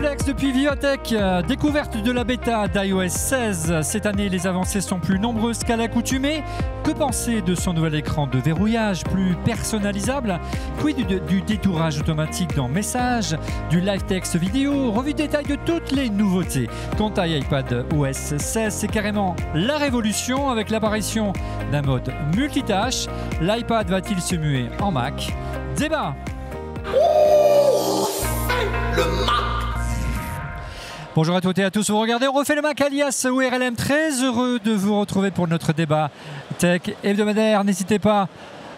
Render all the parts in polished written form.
Flex depuis Vivatech, découverte de la bêta d'iOS 16. Cette année, les avancées sont plus nombreuses qu'à l'accoutumée. Que penser de son nouvel écran de verrouillage plus personnalisable? Quid du détourage automatique dans Messages, du live text vidéo? Revue de détail de toutes les nouveautés. Quant à iPad OS 16, c'est carrément la révolution avec l'apparition d'un mode multitâche. L'iPad va-t-il se muer en Mac? Débat. Le Mac. Bonjour à toutes et à tous, vous regardez On refait le Mac alias ORLM, très heureux de vous retrouver pour notre débat tech hebdomadaire. N'hésitez pas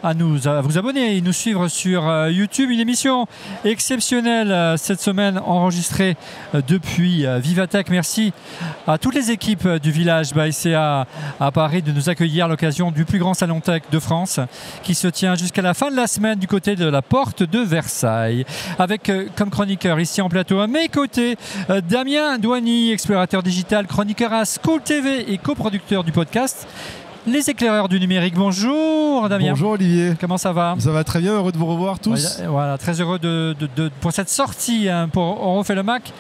à vous abonner et nous suivre sur YouTube. Une émission exceptionnelle cette semaine enregistrée depuis Vivatech. Merci à toutes les équipes du village BASCA à Paris de nous accueillir à l'occasion du plus grand salon tech de France qui se tient jusqu'à la fin de la semaine du côté de la porte de Versailles. Avec comme chroniqueur ici en plateau à mes côtés Damien Douani, explorateur digital, chroniqueur à School TV et coproducteur du podcast Les Éclaireurs du Numérique. Bonjour Damien. Bonjour Olivier. Comment ça va? Ça va très bien, heureux de vous revoir tous. Voilà, très heureux pour cette sortie pour On refait le Mac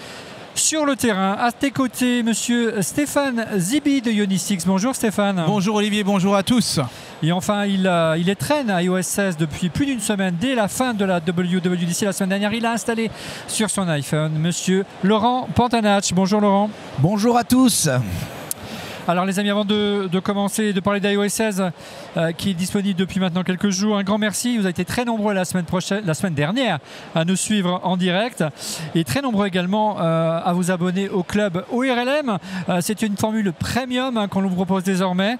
sur le terrain. À tes côtés, monsieur Stéphane Zibi de Ionistix. Bonjour Stéphane. Bonjour Olivier, bonjour à tous. Et enfin, il traîne à iOS 16 depuis plus d'une semaine. Dès la fin de la WWDC la semaine dernière, il a installé sur son iPhone monsieur Laurent Pantanach. Bonjour Laurent. Bonjour à tous. Alors les amis, avant de commencer de parler d'iOS 16 qui est disponible depuis maintenant quelques jours, un grand merci. Vous avez été très nombreux la semaine dernière à nous suivre en direct et très nombreux également à vous abonner au club ORLM. C'est une formule premium qu'on vous propose désormais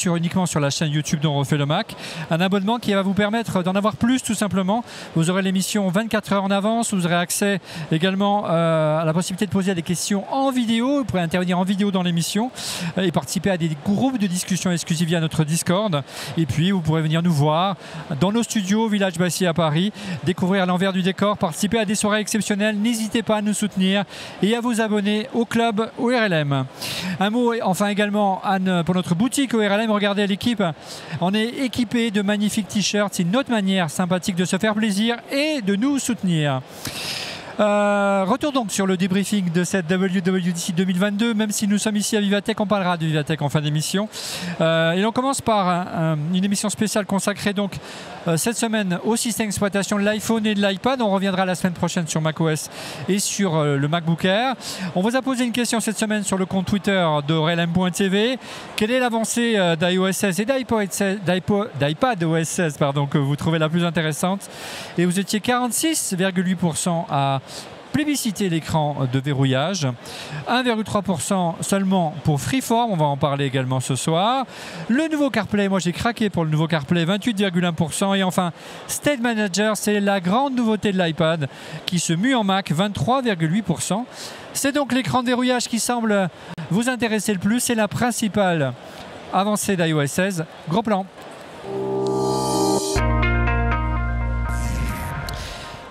uniquement sur la chaîne YouTube dont on refait le Mac. Un abonnement qui va vous permettre d'en avoir plus tout simplement. Vous aurez l'émission 24 heures en avance. Vous aurez accès également à la possibilité de poser des questions en vidéo. Vous pourrez intervenir en vidéo dans l'émission et participer à des groupes de discussion exclusifs via notre Discord. Et puis vous pourrez venir nous voir dans nos studios Village Bassier à Paris, découvrir l'envers du décor, participer à des soirées exceptionnelles. N'hésitez pas à nous soutenir et à vous abonner au club ORLM. Un mot enfin également Anne pour notre boutique ORLM. Regardez l'équipe, on est équipé de magnifiques t-shirts. C'est une autre manière sympathique de se faire plaisir et de nous soutenir. Retour donc sur le débriefing de cette WWDC 2022. Même si nous sommes ici à Vivatech, on parlera de Vivatech en fin d'émission. Et on commence par une émission spéciale consacrée donc cette semaine au système d'exploitation de l'iPhone et de l'iPad. On reviendra la semaine prochaine sur macOS et sur le MacBook Air. On vous a posé une question cette semaine sur le compte Twitter de ORLM.tv. Quelle est l'avancée d'iOS 16 et d'iPad OS 16 que vous trouvez la plus intéressante? Et vous étiez 46,8% à plébisciter l'écran de verrouillage, 1,3% seulement pour Freeform, on va en parler également ce soir. Le nouveau CarPlay, moi j'ai craqué pour le nouveau CarPlay, 28,1%. Et enfin, State Manager, c'est la grande nouveauté de l'iPad qui se mue en Mac, 23,8%. C'est donc l'écran de verrouillage qui semble vous intéresser le plus, c'est la principale avancée d'iOS 16. Gros plan.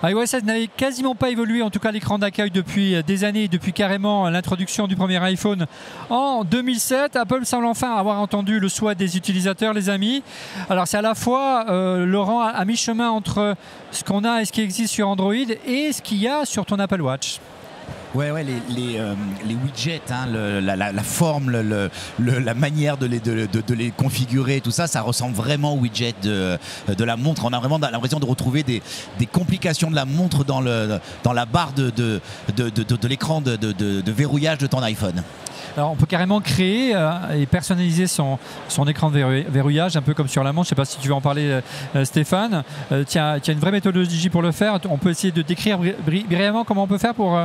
iOS 16 n'avait quasiment pas évolué, en tout cas l'écran d'accueil depuis des années, depuis carrément l'introduction du premier iPhone en 2007. Apple semble enfin avoir entendu le souhait des utilisateurs, les amis. Alors c'est à la fois, Laurent, à mi-chemin entre ce qu'on a et ce qui existe sur Android et ce qu'il y a sur ton Apple Watch. Ouais, les widgets, hein, la forme, la manière de les configurer, tout ça, ça ressemble vraiment aux widgets de la montre. On a vraiment l'impression de retrouver des complications de la montre dans la barre de l'écran de verrouillage de ton iPhone. Alors on peut carrément créer et personnaliser son écran de verrouillage, un peu comme sur la montre. Je ne sais pas si tu veux en parler, Stéphane. Tu as une vraie méthodologie pour le faire. On peut essayer de décrire brièvement comment on peut faire pour...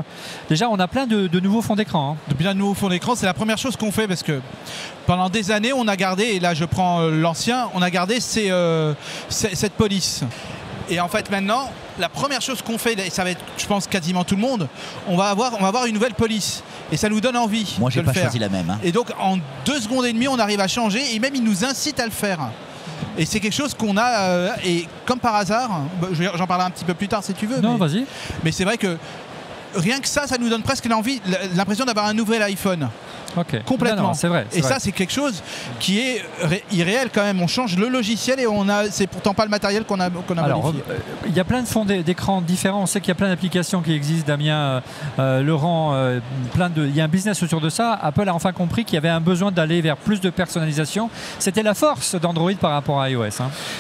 Déjà, on a plein de nouveaux fonds d'écran. Hein. Plein de nouveaux fonds d'écran, c'est la première chose qu'on fait parce que pendant des années, on a gardé, et là je prends l'ancien, on a gardé cette police. Et en fait maintenant, la première chose qu'on fait, et ça va être, je pense, quasiment tout le monde, on va avoir une nouvelle police. Et ça nous donne envie. Moi, j'ai pas choisi la même. Hein. Et donc, en 2 secondes et demie, on arrive à changer. Et même, il nous incite à le faire. Et c'est quelque chose qu'on a. Et comme par hasard, j'en parlerai un petit peu plus tard si tu veux. Non, vas-y. Mais c'est vrai que rien que ça nous donne presque l'impression d'avoir un nouvel iPhone. Complètement. Non, c'est vrai. Et ça, c'est quelque chose qui est irréel quand même. On change le logiciel et c'est pourtant pas le matériel qu'on a modifié. Il y a plein de fonds d'écran différents. On sait qu'il y a plein d'applications qui existent. Damien, Laurent, il y a un business autour de ça. Apple a enfin compris qu'il y avait un besoin d'aller vers plus de personnalisation. C'était la force d'Android par rapport à iOS.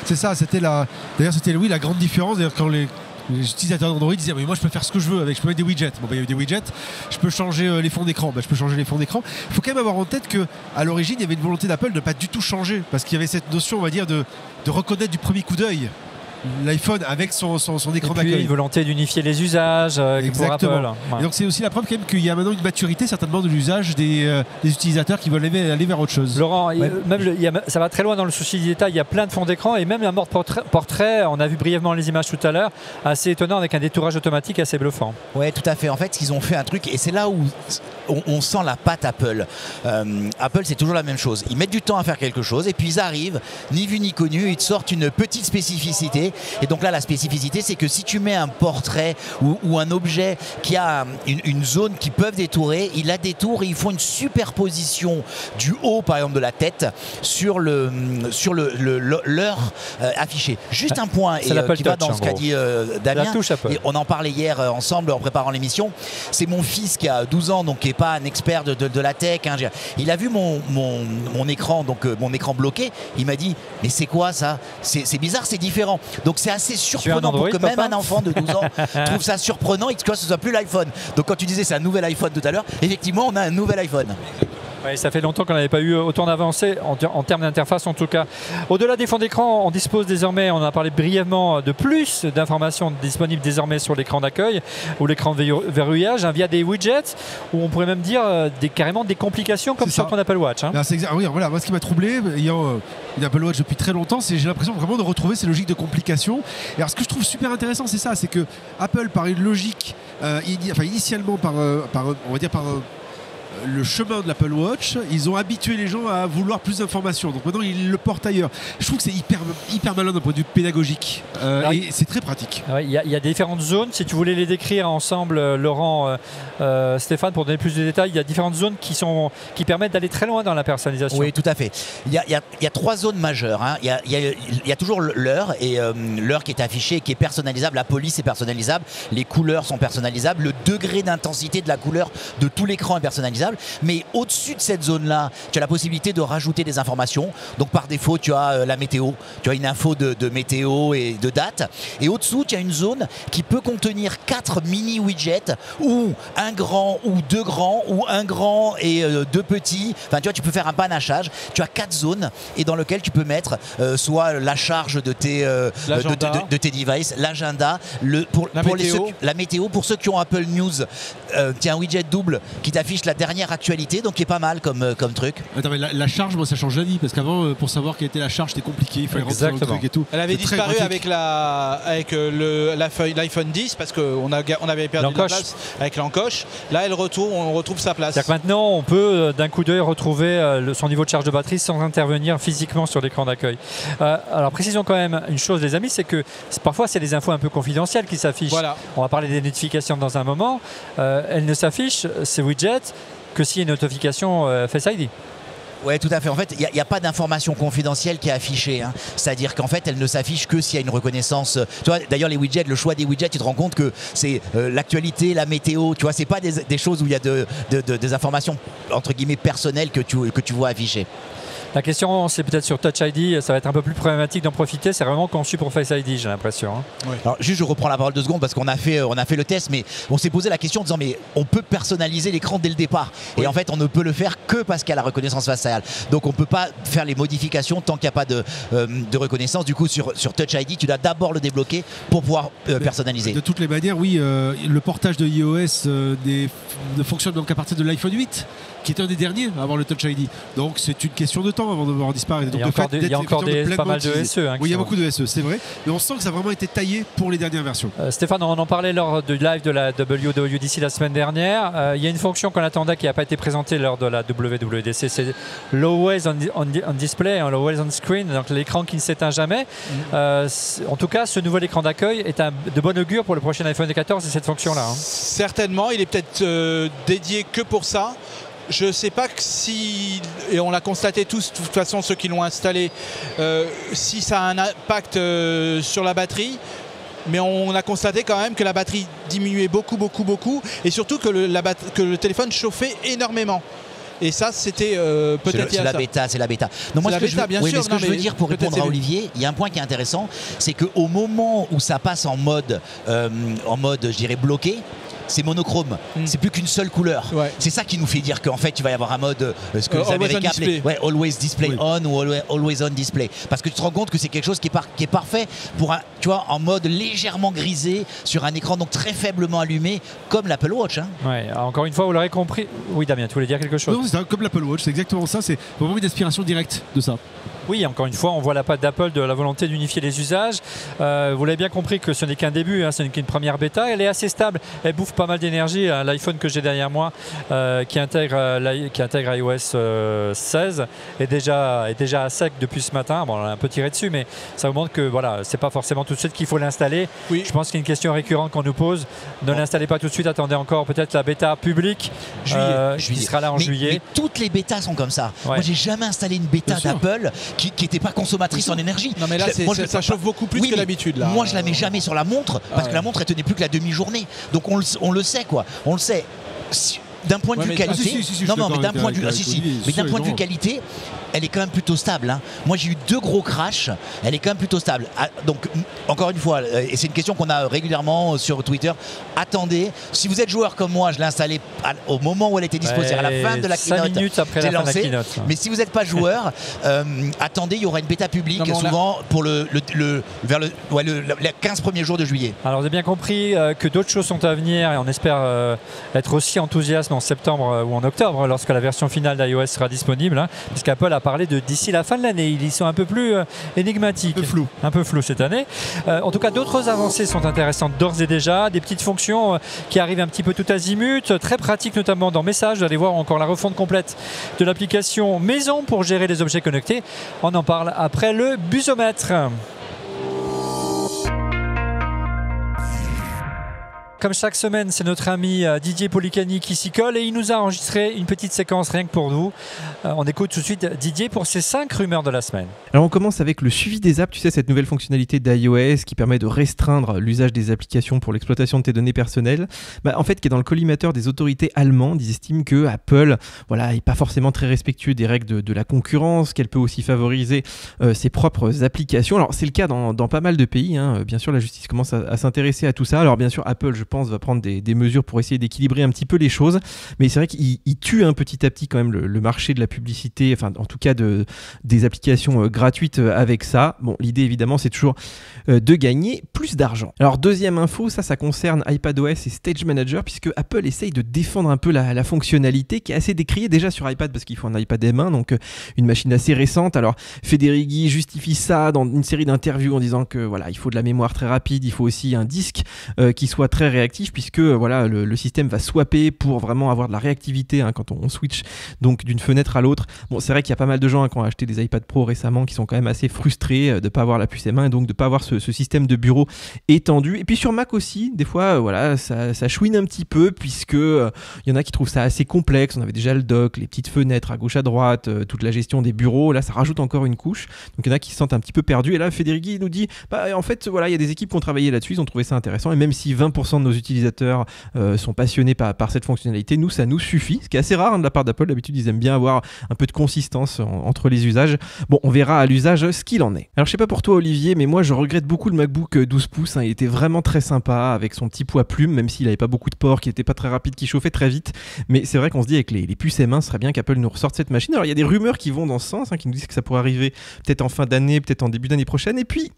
C'est ça. D'ailleurs, c'était la grande différence. D'ailleurs, quand les utilisateurs d'Android disaient mais moi je peux faire ce que je veux avec, je peux mettre des widgets. Il y a eu des widgets, je peux changer les fonds d'écran. Je peux changer les fonds d'écran. Il faut quand même avoir en tête qu'à l'origine il y avait une volonté d'Apple de ne pas du tout changer parce qu'il y avait cette notion, on va dire, de reconnaître du premier coup d'œil l'iPhone avec son écran d'accueil. Une volonté d'unifier les usages pour Apple. Ouais. Et donc c'est aussi la preuve quand même qu'il y a maintenant une maturité certainement de l'usage des utilisateurs qui veulent aller vers autre chose. Laurent, ça va très loin dans le souci du détail. Il y a plein de fonds d'écran et même un mode portrait. On a vu brièvement les images tout à l'heure, assez étonnant avec un détourage automatique assez bluffant. Ouais, tout à fait. En fait, ils ont fait un truc et c'est là où on sent la patte Apple. Apple, c'est toujours la même chose. Ils mettent du temps à faire quelque chose et puis ils arrivent, ni vu ni connu, ils te sortent une petite spécificité. Et donc là, la spécificité, c'est que si tu mets un portrait ou un objet qui a une zone qui peuvent détourer, il la détourne et ils font une superposition du haut, par exemple, de la tête sur l'heure affichée. Juste un point qui va dans ce qu'a dit Damien. Et on en parlait hier ensemble en préparant l'émission. C'est mon fils qui a 12 ans, donc qui n'est pas un expert de la tech. Il a vu mon écran, donc mon écran bloqué. Il m'a dit mais c'est quoi ça? C'est bizarre, c'est différent. Donc c'est assez surprenant Android, pour que même un enfant de 12 ans trouve ça surprenant et que ce soit plus l'iPhone. Donc quand tu disais c'est un nouvel iPhone tout à l'heure, effectivement on a un nouvel iPhone. Oui, ça fait longtemps qu'on n'avait pas eu autant d'avancées en termes d'interface en tout cas. Au-delà des fonds d'écran, on dispose désormais, on a parlé brièvement de plus d'informations disponibles désormais sur l'écran d'accueil ou l'écran de verrouillage via des widgets où on pourrait même dire carrément des complications comme sur ton Apple Watch. Oui, voilà, moi ce qui m'a troublé, ayant une Apple Watch depuis très longtemps, c'est j'ai l'impression vraiment de retrouver ces logiques de complications. Et alors ce que je trouve super intéressant, c'est ça, c'est que Apple par une logique, initialement par le chemin de l'Apple Watch, ils ont habitué les gens à vouloir plus d'informations. Donc maintenant, ils le portent ailleurs. Je trouve que c'est hyper malin d'un point de vue pédagogique. Et c'est très pratique. Il y a différentes zones. Si tu voulais les décrire ensemble, Laurent, Stéphane, pour donner plus de détails, il y a différentes zones qui permettent d'aller très loin dans la personnalisation. Oui, tout à fait. Il y a 3 zones majeures. Il y a toujours l'heure, et l'heure qui est affichée, qui est personnalisable. La police est personnalisable. Les couleurs sont personnalisables. Le degré d'intensité de la couleur de tout l'écran est personnalisable. Mais au-dessus de cette zone-là, tu as la possibilité de rajouter des informations. Donc par défaut, tu as la météo, tu as une info de météo et de date. Et au-dessous, tu as une zone qui peut contenir 4 mini-widgets, ou un grand, ou 2 grands, ou un grand et 2 petits. Enfin, tu vois, tu peux faire un panachage. Tu as 4 zones et dans lesquelles tu peux mettre soit la charge de tes devices, l'agenda, la météo. Pour ceux qui ont Apple News, tu as un widget double qui t'affiche la dernière actualité, donc qui est pas mal comme truc. Attends, mais la charge, moi ça change la vie parce qu'avant pour savoir quelle était la charge c'était compliqué, il fallait rentrer dans le truc et tout. Elle avait disparu avec l'iPhone 10 parce qu'on avait perdu la place avec l'encoche. Là on retrouve sa place. C'est-à-dire que maintenant on peut d'un coup d'œil retrouver son niveau de charge de batterie sans intervenir physiquement sur l'écran d'accueil. Alors précisons quand même une chose les amis, c'est que parfois c'est des infos un peu confidentielles qui s'affichent. Voilà. On va parler des notifications dans un moment. Elles ne s'affichent, ces widgets, que s'il y a une notification Face ID. Oui, tout à fait. En fait, il n'y a pas d'information confidentielle qui est affichée. C'est-à-dire qu'en fait, elle ne s'affiche que s'il y a une reconnaissance. Tu vois, d'ailleurs, les widgets, le choix des widgets, tu te rends compte que c'est l'actualité, la météo. Tu vois, c'est pas des choses où il y a des informations entre guillemets personnelles que tu vois affichées. La question, c'est peut-être sur Touch ID, ça va être un peu plus problématique d'en profiter. C'est vraiment conçu pour Face ID, j'ai l'impression. Oui. Alors, juste, je reprends la parole 2 secondes parce qu'on a fait le test, mais on s'est posé la question en disant mais on peut personnaliser l'écran dès le départ. Oui. Et en fait, on ne peut le faire que parce qu'il y a la reconnaissance faciale. Donc, on ne peut pas faire les modifications tant qu'il n'y a pas de reconnaissance. Du coup, sur Touch ID, tu dois d'abord le débloquer pour pouvoir personnaliser. De toutes les manières, oui, le portage de iOS ne fonctionne donc qu'à partir de l'iPhone 8, qui est un des derniers à avoir le Touch ID. Donc, c'est une question de temps avant de voir disparaître. Donc, il y a encore pas mal de SE. Oui, il y a beaucoup de SE, c'est vrai. Mais on sent que ça a vraiment été taillé pour les dernières versions. Stéphane, on en parlait lors du live de la WWDC la semaine dernière. Il y a une fonction qu'on attendait qui n'a pas été présentée lors de la WWDC. C'est l'Always on Display, l'Always on Screen, donc l'écran qui ne s'éteint jamais. En tout cas, ce nouvel écran d'accueil est de bon augure pour le prochain iPhone 14 et cette fonction-là. Certainement, il est peut-être dédié que pour ça. je ne sais pas si, et on l'a constaté tous, de toute façon ceux qui l'ont installé, si ça a un impact sur la batterie. Mais on a constaté quand même que la batterie diminuait beaucoup, et surtout que le téléphone chauffait énormément. Et ça, c'était peut-être c'est la bêta. Non, moi, ce que je veux dire pour répondre à Olivier, il y a un point qui est intéressant, c'est qu'au moment où ça passe en mode, je dirais, bloqué, c'est monochrome, c'est plus qu'une seule couleur. Ouais. C'est ça qui nous fait dire qu'en fait il va y avoir un mode ce que les Américains appelaient always display on ou always on display. Parce que tu te rends compte que c'est quelque chose qui est parfait pour en mode légèrement grisé sur un écran donc très faiblement allumé comme l'Apple Watch. Hein. Ouais, encore une fois, vous l'aurez compris. Oui, Damien, tu voulais dire quelque chose? Non, c'est comme l'Apple Watch, c'est exactement ça. C'est vraiment une aspiration directe de ça. Oui, encore une fois, on voit la patte d'Apple de la volonté d'unifier les usages. Vous l'avez bien compris que ce n'est qu'un début, ce n'est qu'une première bêta. Elle est assez stable, elle bouffe pas mal d'énergie. L'iPhone que j'ai derrière moi, qui intègre iOS 16, est déjà à sec depuis ce matin. Bon, on a un peu tiré dessus, mais ça vous montre que c'est pas forcément tout de suite qu'il faut l'installer. Oui. Je pense qu'il y a une question récurrente qu'on nous pose. Ne l'installez pas tout de suite, attendez encore peut-être la bêta publique qui sera là en juillet. Mais toutes les bêtas sont comme ça. Ouais. Moi, j'ai jamais installé une bêta d'Apple qui n'était pas consommatrice en énergie. Non mais là ça chauffe beaucoup plus que d'habitude. Moi je la mets jamais sur la montre parce que la montre elle tenait plus que la demi-journée. Donc on le sait quoi. On le sait. D'un point de vue qualité, mais d'un point de vue qualité, elle est quand même plutôt stable. Hein. Moi j'ai eu 2 gros crashs, elle est quand même plutôt stable. Donc encore une fois, et c'est une question qu'on a régulièrement sur Twitter, attendez, si vous êtes joueur comme moi, je l'ai installée au moment où elle était disposée, à la fin de la keynote. 5 minutes après la fin de la keynote. Mais si vous n'êtes pas joueur, attendez, il y aura une bêta publique souvent pour vers les 15 premiers jours de juillet. Alors vous avez bien compris que d'autres choses sont à venir et on espère être aussi enthousiaste en septembre ou en octobre lorsque la version finale d'iOS sera disponible, puisqu'Apple a parlé de d'ici la fin de l'année. Ils y sont un peu plus énigmatiques, un peu flou cette année. En tout cas, d'autres avancées sont intéressantes d'ores et déjà, des petites fonctions qui arrivent un petit peu tout azimut, très pratiques notamment dans Messages. Vous allez voir encore la refonte complète de l'application Maison pour gérer les objets connectés. On en parle après le busomètre. Comme chaque semaine, c'est notre ami Didier Policani qui s'y colle et il nous a enregistré une petite séquence rien que pour vous. On écoute tout de suite Didier pour ses 5 rumeurs de la semaine. Alors on commence avec le suivi des apps, tu sais, cette nouvelle fonctionnalité d'iOS qui permet de restreindre l'usage des applications pour l'exploitation de tes données personnelles. En fait, qui est dans le collimateur des autorités allemandes. Ils estiment que Apple n'est pas forcément très respectueux des règles de la concurrence, qu'elle peut aussi favoriser ses propres applications. Alors c'est le cas dans pas mal de pays. Bien sûr, la justice commence à s'intéresser à tout ça. Alors bien sûr, Apple, je pense, va prendre des mesures pour essayer d'équilibrer un petit peu les choses, mais c'est vrai qu'il tue petit à petit quand même le marché de la publicité, enfin en tout cas des applications gratuites avec ça. Bon, l'idée évidemment c'est toujours de gagner plus d'argent. Alors deuxième info, ça concerne iPadOS et Stage Manager, puisque Apple essaye de défendre un peu la fonctionnalité qui est assez décriée déjà sur iPad parce qu'il faut un iPad M1, donc une machine assez récente. Alors Federighi justifie ça dans une série d'interviews en disant que il faut de la mémoire très rapide, il faut aussi un disque qui soit très réactif, puisque le système va swapper pour vraiment avoir de la réactivité quand on switch donc d'une fenêtre à l'autre. Bon, c'est vrai qu'il y a pas mal de gens qui ont acheté des iPad Pro récemment qui sont quand même assez frustrés de ne pas avoir la puce M1 et donc de ne pas avoir ce système de bureau étendu. Et puis sur Mac aussi, des fois ça chouine un petit peu, puisque il y en a qui trouvent ça assez complexe. On avait déjà le dock, les petites fenêtres à gauche à droite, toute la gestion des bureaux. Là ça rajoute encore une couche, donc il y en a qui se sentent un petit peu perdus. Et là Federighi nous dit en fait il y a des équipes qui ont travaillé là-dessus, ils ont trouvé ça intéressant, et même si 20% de nos utilisateurs sont passionnés par cette fonctionnalité, nous ça nous suffit, ce qui est assez rare de la part d'Apple. D'habitude ils aiment bien avoir un peu de consistance entre les usages. Bon, on verra à l'usage ce qu'il en est. Alors je sais pas pour toi Olivier, mais moi je regrette beaucoup le MacBook 12 pouces. Il était vraiment très sympa avec son petit poids plume, même s'il avait pas beaucoup de port, qu'il était pas très rapide, qu'il chauffait très vite. Mais c'est vrai qu'on se dit avec les puces M1, ce serait bien qu'Apple nous ressorte cette machine. Alors il y a des rumeurs qui vont dans ce sens, qui nous disent que ça pourrait arriver peut-être en fin d'année, peut-être en début d'année prochaine. Et puis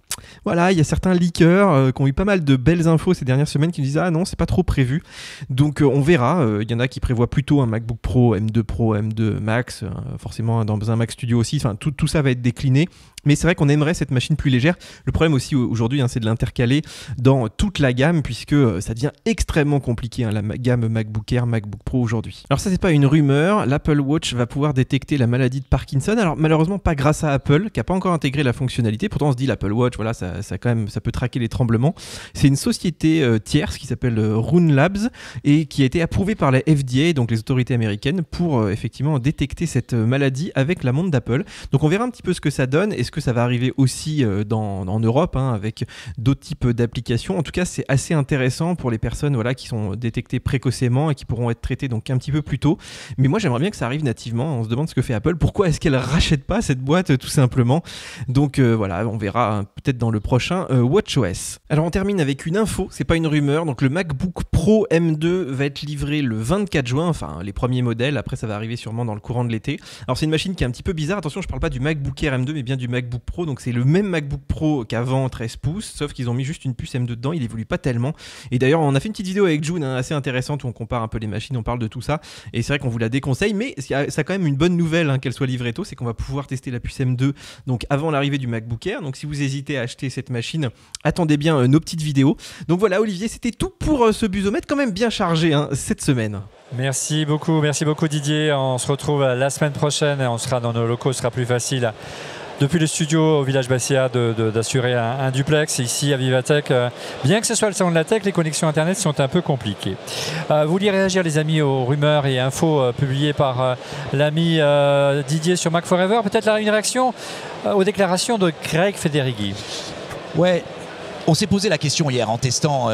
il y a certains leakers qui ont eu pas mal de belles infos ces dernières semaines qui nous disent non, c'est pas trop prévu. Donc on verra. Il y en a qui prévoient plutôt un MacBook Pro, M2 Pro, M2 Max, forcément dans un Mac Studio aussi. Enfin tout ça va être décliné. Mais c'est vrai qu'on aimerait cette machine plus légère. Le problème aussi aujourd'hui, c'est de l'intercaler dans toute la gamme, puisque ça devient extrêmement compliqué, la gamme MacBook Air, MacBook Pro aujourd'hui. Alors ça, c'est pas une rumeur, l'Apple Watch va pouvoir détecter la maladie de Parkinson. Alors malheureusement pas grâce à Apple, qui n'a pas encore intégré la fonctionnalité. Pourtant on se dit l'Apple Watch, voilà, ça peut traquer les tremblements. C'est une société tierce qui s'appelle Rune Labs et qui a été approuvée par la FDA, donc les autorités américaines, pour effectivement détecter cette maladie avec la montre d'Apple. Donc on verra un petit peu ce que ça donne. Est-ce que ça va arriver aussi en Europe, avec d'autres types d'applications. En tout cas, c'est assez intéressant pour les personnes qui sont détectées précocement et qui pourront être traitées donc un petit peu plus tôt. Mais moi, j'aimerais bien que ça arrive nativement. On se demande ce que fait Apple. Pourquoi est-ce qu'elle rachète pas cette boîte tout simplement? Donc voilà, on verra peut-être dans le prochain WatchOS. Alors on termine avec une info, c'est pas une rumeur. Donc le MacBook Pro M2 va être livré le 24 juin, enfin les premiers modèles. Après, ça va arriver sûrement dans le courant de l'été. Alors c'est une machine qui est un petit peu bizarre. Attention, je parle pas du MacBook Air M2, mais bien du MacBook Pro. Donc c'est le même MacBook Pro qu'avant, 13 pouces, sauf qu'ils ont mis juste une puce M2 dedans, il évolue pas tellement. Et d'ailleurs, on a fait une petite vidéo avec June assez intéressante où on compare un peu les machines, on parle de tout ça. Et c'est vrai qu'on vous la déconseille, mais ça a quand même une bonne nouvelle qu'elle soit livrée tôt, c'est qu'on va pouvoir tester la puce M2 donc avant l'arrivée du MacBook Air. Donc si vous hésitez à acheter cette machine, attendez bien nos petites vidéos. Donc voilà, Olivier, c'était tout pour ce busomètre quand même bien chargé cette semaine. Merci beaucoup Didier. On se retrouve la semaine prochaine et on sera dans nos locaux, ce sera plus facile depuis le studio au Village Bassia d'assurer un duplex ici à Vivatech. Bien que ce soit le salon de la tech, les connexions internet sont un peu compliquées. Vous vouliez réagir les amis aux rumeurs et infos publiées par l'ami Didier sur Mac Forever. Peut-être une réaction aux déclarations de Craig Federighi. Ouais. On s'est posé la question hier en testant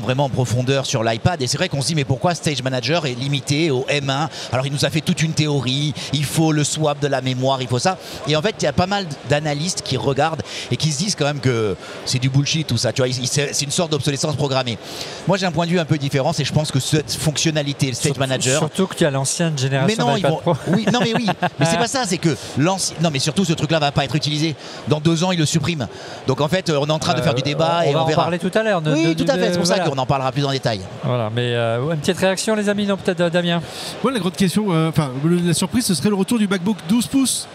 vraiment en profondeur sur l'iPad, et c'est vrai qu'on se dit mais pourquoi Stage Manager est limité au M1? Alors il nous a fait toute une théorie, il faut le swap de la mémoire, il faut ça, et en fait il y a pas mal d'analystes qui regardent et qui se disent quand même que c'est du bullshit tout ça, tu vois, c'est une sorte d'obsolescence programmée. Moi j'ai un point de vue un peu différent, c'est je pense que cette fonctionnalité, le Stage Manager, surtout qu'il y a l'ancienne génération d'iPad Pro. Oui, non mais oui, mais c'est pas ça, c'est que non mais surtout ce truc là va pas être utilisé, dans 2 ans il le supprime, donc en fait on est en train de faire du débat. On va en parler tout à l'heure. Oui, tout à fait, c'est pour ça qu'on en parlera plus en détail. Voilà, mais une petite réaction les amis, non peut-être Damien? Moi la grande question, la surprise ce serait le retour du MacBook 12 pouces.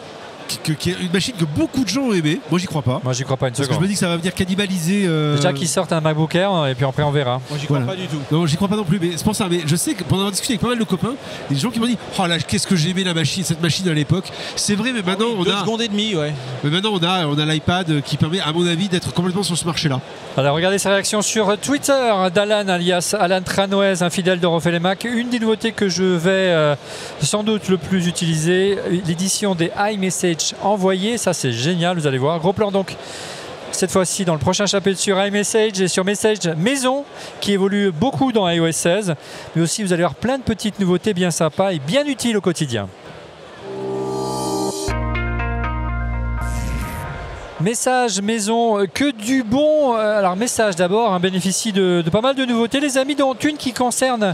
Qui est une machine que beaucoup de gens ont aimé. Moi j'y crois pas. Moi j'y crois pas une seconde. Parce que je me dis que ça va venir cannibaliser. Déjà qu'ils sortent un MacBook Air et puis après on verra. Moi j'y crois pas du tout. Non, j'y crois pas non plus. Mais c'est pour ça. Mais je sais que pendant avoir discuté avec pas mal de copains, il y a des gens qui m'ont dit oh là, qu'est-ce que j'ai aimé cette machine à l'époque. C'est vrai, mais maintenant on a 2 secondes et demie, ouais. Mais maintenant on a l'iPad qui permet, à mon avis, d'être complètement sur ce marché-là. Alors regardez sa réaction sur Twitter d'Alan, alias Alan Tranoez, un fidèle de Refait les Mac. Une des nouveautés que je vais sans doute le plus utiliser, l'édition des iMessage envoyés. Ça c'est génial, vous allez voir. Gros plan donc cette fois-ci dans le prochain chapitre sur iMessage et sur Message Maison qui évolue beaucoup dans iOS 16. Mais aussi vous allez voir plein de petites nouveautés bien sympas et bien utiles au quotidien. Message maison, que du bon. Alors Message d'abord bénéficie de pas mal de nouveautés les amis, dont une qui concerne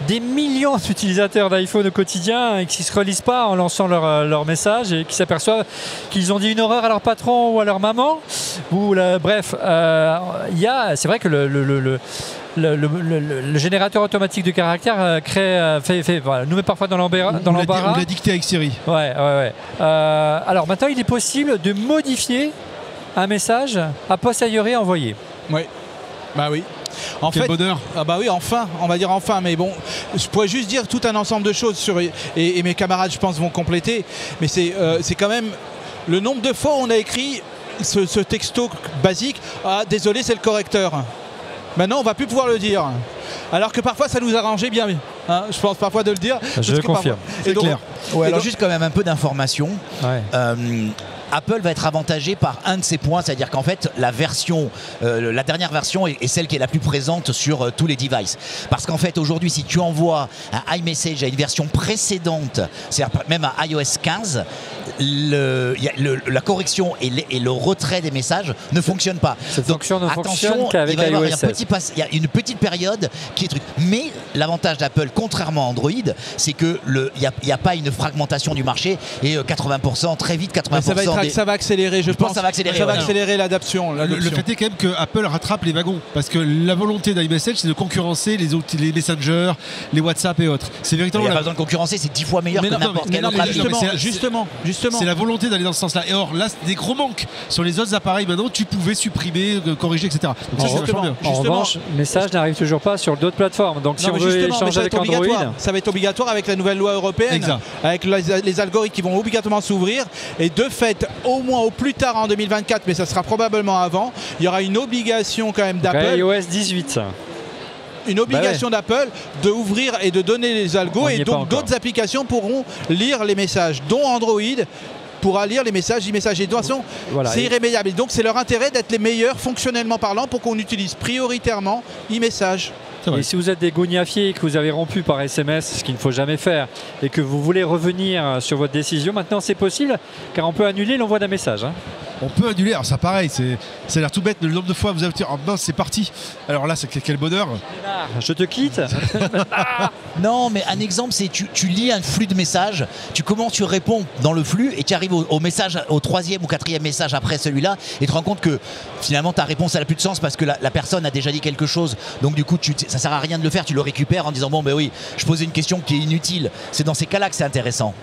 des millions d'utilisateurs d'iPhone au quotidien et qui ne se relisent pas en lançant leur message et qui s'aperçoivent qu'ils ont dit une horreur à leur patron ou à leur maman. Bref, c'est vrai que le générateur automatique de caractères nous met parfois dans l'embarras. On l'a dicté avec Siri. Ouais. Alors maintenant, il est possible de modifier un message a posteriori envoyé. Oui. Bah oui. Quel bonheur. Ah bah oui, enfin, on va dire enfin, mais bon, je pourrais juste dire tout un ensemble de choses et mes camarades, je pense, vont compléter, mais c'est quand même le nombre de fois où on a écrit ce texto basique, ah désolé, c'est le correcteur. Maintenant, on va plus pouvoir le dire. Alors que parfois, ça nous arrangeait bien. Je pense parfois de le dire. Je confirme. C'est clair. Ouais, alors juste quand même un peu d'information. Ouais. Apple va être avantagé par un de ces points, c'est-à-dire qu'en fait la dernière version est celle qui est la plus présente sur tous les devices. Parce qu'en fait aujourd'hui, si tu envoies un iMessage à une version précédente, c'est-à-dire même à iOS 15, la correction et le retrait des messages ne fonctionnent pas. Cette fonction ne fonctionne qu'avec iOS 16. Il y a une petite période qui est truc. Mais l'avantage d'Apple, contrairement à Android, c'est que il n'y a pas une fragmentation du marché et 80%, très vite 80%. Ça va accélérer, je pense. Ça va accélérer l'adaptation. Le fait est quand même que Apple rattrape les wagons. Parce que la volonté d'iMessage, c'est de concurrencer les Messenger, les WhatsApp et autres. C'est véritablement. Il n'y a pas besoin de concurrencer, c'est 10 fois meilleur que n'importe quel autre. Justement, justement. C'est la volonté d'aller dans ce sens-là. Et or, là, c'est des gros manques. Sur les autres appareils, maintenant, tu pouvais supprimer, corriger, etc. Donc ça, c'est vachement bien. En revanche, le message n'arrive toujours pas sur d'autres plateformes. Donc si on veut échanger avec Android, ça va être obligatoire avec la nouvelle loi européenne, avec les algorithmes qui vont obligatoirement s'ouvrir. Et de fait, au moins au plus tard en 2024, mais ça sera probablement avant, il y aura une obligation quand même d'Apple. iOS 18. Une obligation d'Apple d'ouvrir et de donner les algos, et donc d'autres applications pourront lire les messages, dont Android pourra lire les messages e-messager. De toute façon, c'est irrémédiable. Et donc c'est leur intérêt d'être les meilleurs fonctionnellement parlant pour qu'on utilise prioritairement e-message. Et si vous êtes des gougnafiers et que vous avez rompu par SMS, ce qu'il ne faut jamais faire, et que vous voulez revenir sur votre décision, maintenant c'est possible, car on peut annuler l'envoi d'un message. On peut annuler, alors ça pareil, ça a l'air tout bête, mais le nombre de fois vous avez dit, oh mince, c'est parti. Alors là, c'est quel bonheur. Je te quitte. Non, mais un exemple, c'est tu lis un flux de messages, tu réponds dans le flux et tu arrives au message, au 3e ou 4e message après celui-là, et tu te rends compte que finalement ta réponse n'a plus de sens parce que la personne a déjà dit quelque chose. Donc du coup, ça sert à rien de le faire, tu le récupères en disant bon ben oui, je posais une question qui est inutile. C'est dans ces cas-là que c'est intéressant.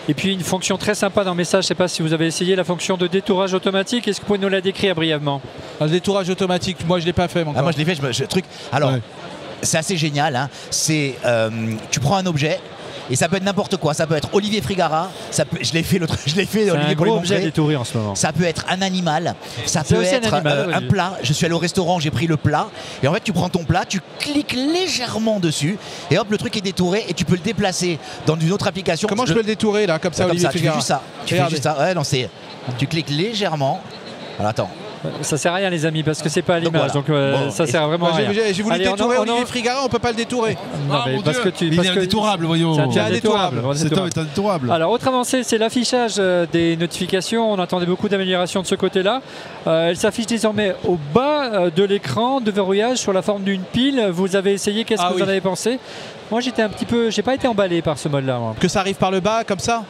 Et puis une fonction très sympa dans Message, je ne sais pas si vous avez essayé la fonction de détourage automatique. Est-ce que vous pouvez nous la décrire brièvement? Le détourage automatique, moi je ne l'ai pas fait. Moi je l'ai fait, truc. Alors, c'est assez génial. Hein. C'est tu prends un objet. Et ça peut être n'importe quoi, ça peut être Olivier Frigara, je l'ai fait C'est Olivier un gros objet à détourer en ce moment. Ça peut être un animal, ça peut être un plat. Je suis allé au restaurant, j'ai pris le plat, et en fait tu prends ton plat, tu cliques légèrement dessus, et hop, le truc est détouré, et tu peux le déplacer dans une autre application. Comment je peux le détourer là, comme ça, Olivier Frigara? Tu fais juste ça. Ouais, non, tu cliques légèrement. Alors attends. Ça sert à rien les amis parce que c'est pas à l'image, donc ça sert vraiment à rien. J'ai voulu détourer Olivier Frigara, on peut pas le détourer. Non, mais parce que il est indétourable, voyons. C'est indétourable. Cet homme est indétourable. Alors autre avancée, c'est l'affichage des notifications. On attendait beaucoup d'améliorations de ce côté-là. Elle s'affiche désormais au bas de l'écran de verrouillage sur la forme d'une pile. Vous avez essayé, qu'est-ce que vous en avez pensé? Moi j'ai pas été emballé par ce mode-là. Que ça arrive par le bas comme ça?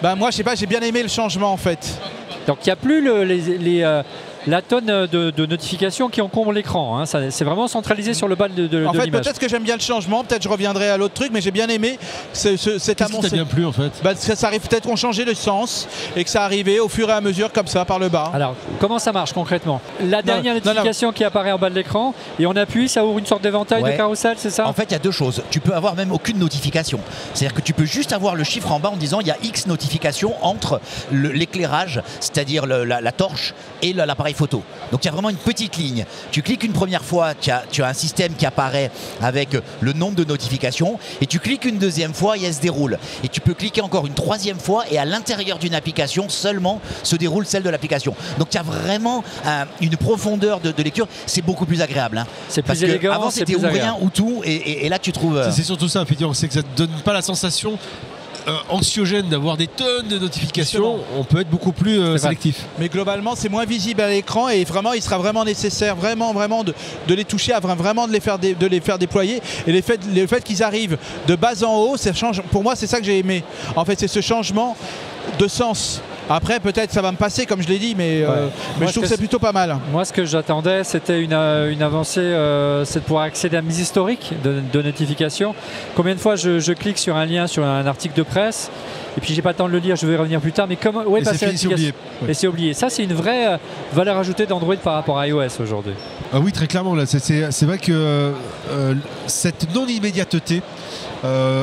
Moi je sais pas, j'ai bien aimé le changement en fait. Donc il n'y a plus la tonne de notifications qui encombre l'écran. Hein. C'est vraiment centralisé sur le bas de l'image. En fait, peut-être que j'aime bien le changement, peut-être je reviendrai à l'autre truc, mais j'ai bien aimé cet amont. Qu'est-ce qui t'a bien plu en fait? Ça arrive peut-être qu'on changeait le sens et que ça arrivait au fur et à mesure comme ça par le bas. Alors, comment ça marche concrètement? La dernière notification qui apparaît en bas de l'écran et on appuie, ça ouvre une sorte d'éventail de carrousel, c'est ça? En fait, il y a deux choses. Tu peux avoir même aucune notification. C'est-à-dire que tu peux juste avoir le chiffre en bas en disant il y a X notifications entre l'éclairage, c'est-à-dire la torche, et l'appareil photo. Donc il y a vraiment une petite ligne. Tu cliques une première fois, tu as un système qui apparaît avec le nombre de notifications, et tu cliques une deuxième fois et elle se déroule. Et tu peux cliquer encore une troisième fois et à l'intérieur d'une application seulement se déroule celle de l'application. Donc il y a vraiment une profondeur de lecture. C'est beaucoup plus agréable. Hein. C'est plus élégant. Avant c'était ou rien ou tout, et là tu trouves... C'est surtout ça, effectivement, c'est que ça ne donne pas la sensation anxiogène d'avoir des tonnes de notifications. Justement. On peut être beaucoup plus sélectif. Mais globalement, c'est moins visible à l'écran et vraiment, il sera vraiment nécessaire, vraiment de les toucher, vraiment de les faire déployer. Et le fait qu'ils arrivent de bas en haut, ça change. Pour moi, c'est ça que j'ai aimé. En fait, c'est ce changement de sens. Après, peut-être ça va me passer, comme je l'ai dit, mais je trouve que c'est plutôt pas mal. Moi, ce que j'attendais, c'était une avancée, c'est de pouvoir accéder à mes historiques de notifications. Combien de fois je clique sur un lien, sur un article de presse, et puis j'ai pas le temps de le lire, je vais y revenir plus tard, mais comment c'est oublié. Et c'est oublié. Ça, c'est une vraie valeur ajoutée d'Android par rapport à iOS aujourd'hui. Ah oui, très clairement. Là, c'est vrai que cette non-immédiateté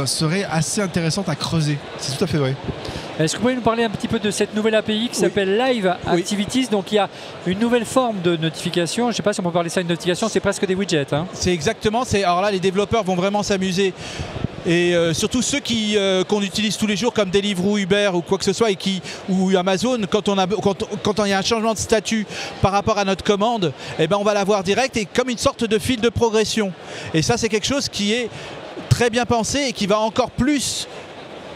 serait assez intéressante à creuser. C'est tout à fait vrai. Est-ce que vous pouvez nous parler un petit peu de cette nouvelle API qui s'appelle Live Activities? Donc il y a une nouvelle forme de notification. Je ne sais pas si on peut parler ça d'une notification, c'est presque des widgets. Hein. C'est exactement. Alors là, les développeurs vont vraiment s'amuser. Et surtout ceux qu'on utilise tous les jours comme Deliveroo, Uber ou quoi que ce soit, ou Amazon, quand il y a un changement de statut par rapport à notre commande, on va l'avoir direct et comme une sorte de fil de progression. Et ça, c'est quelque chose qui est très bien pensé et qui va encore plus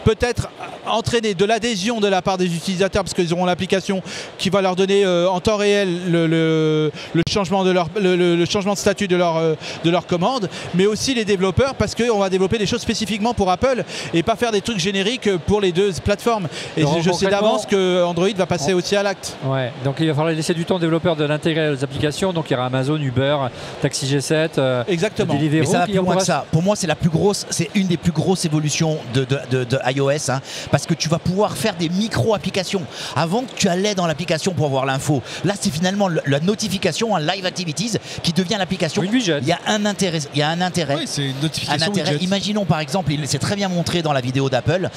peut-être entraîner de l'adhésion de la part des utilisateurs parce qu'ils auront l'application qui va leur donner en temps réel le changement de statut de leur commande, mais aussi les développeurs parce qu'on va développer des choses spécifiquement pour Apple et pas faire des trucs génériques pour les deux plateformes. Et je sais d'avance que Android va passer aussi à l'acte. Ouais, donc il va falloir laisser du temps aux développeurs de l'intégrer aux applications. Donc il y aura Amazon, Uber, Taxi G7, exactement. Deliveroo. Mais ça va plus loin que ça. Pour moi, c'est une des plus grosses évolutions de iOS, hein, parce que tu vas pouvoir faire des micro-applications. Avant que tu allais dans l'application pour voir l'info, là c'est finalement la notification, un Live Activities qui devient l'application. Une widget. Il y a un intérêt. Oui, c'est une notification Un intérêt. widget. Imaginons par exemple, c'est très bien montré dans la vidéo d'Apple,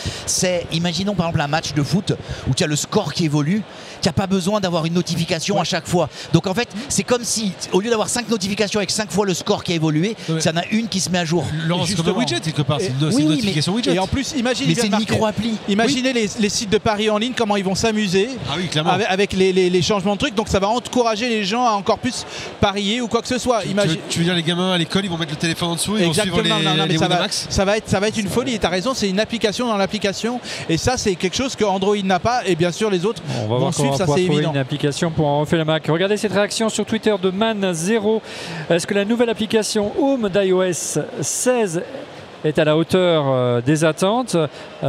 imaginons par exemple un match de foot où tu as le score qui évolue, tu n'as pas besoin d'avoir une notification à chaque fois. Donc en fait, c'est comme si, au lieu d'avoir 5 notifications avec 5 fois le score qui a évolué, ça en a une qui se met à jour. Laurent, c'est comme un widget quelque part, c'est une oui, notification widget. Et en plus, imagine, Mais c'est une micro-appli. Imaginez les sites de paris en ligne, comment ils vont s'amuser Ah oui, clairement. avec les changements de trucs. Donc ça va encourager les gens à encore plus parier ou quoi que ce soit. Tu veux dire les gamins à l'école, ils vont mettre le téléphone en dessous, ils Exactement, vont suivre les ça Winamax. va être une folie. Et tu as raison, c'est une application dans l'application. Et ça, c'est quelque chose que Android n'a pas. Et bien sûr, les autres On va vont voir comment suivre, on va ça pouvoir c'est trouver évident. une application pour en refaire le Mac. Regardez cette réaction sur Twitter de Man0. Est-ce que la nouvelle application Home d'iOS 16 est à la hauteur des attentes?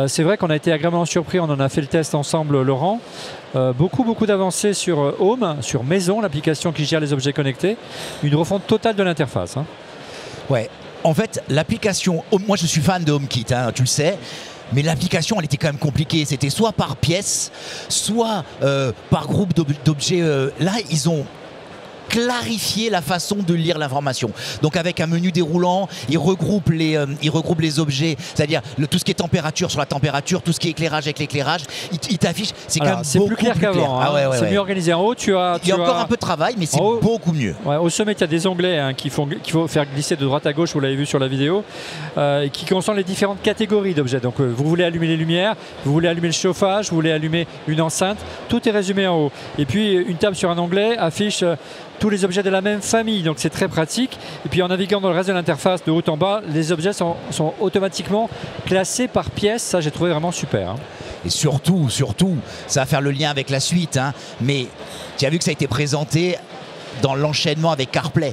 C'est vrai qu'on a été agréablement surpris, on en a fait le test ensemble, Laurent. Beaucoup d'avancées sur Home, sur Maison, l'application qui gère les objets connectés. Une refonte totale de l'interface. Hein. Ouais. En fait, l'application, moi je suis fan de HomeKit, hein, tu le sais. Mais l'application, elle était quand même compliquée. C'était soit par pièce, soit par groupe d'objets. Là, ils ont clarifier la façon de lire l'information. Donc avec un menu déroulant, il regroupe les objets, c'est-à-dire tout ce qui est température sur la température, tout ce qui est éclairage avec l'éclairage, il t'affiche, c'est quand même c'est beaucoup plus clair qu'avant. Ah ouais, c'est mieux organisé. En haut, il y a encore un peu de travail, mais c'est beaucoup mieux. Ouais, au sommet, il y a des onglets qu'il faut faire glisser de droite à gauche, vous l'avez vu sur la vidéo, et qui concentrent les différentes catégories d'objets. Donc vous voulez allumer les lumières, vous voulez allumer le chauffage, vous voulez allumer une enceinte, tout est résumé en haut. Et puis une table sur un onglet affiche tous les objets de la même famille, donc c'est très pratique. Et puis en naviguant dans le reste de l'interface de haut en bas, les objets sont automatiquement classés par pièce. Ça, j'ai trouvé vraiment super. Hein. Et surtout, ça va faire le lien avec la suite. Hein. Mais tu as vu que ça a été présenté dans l'enchaînement avec CarPlay.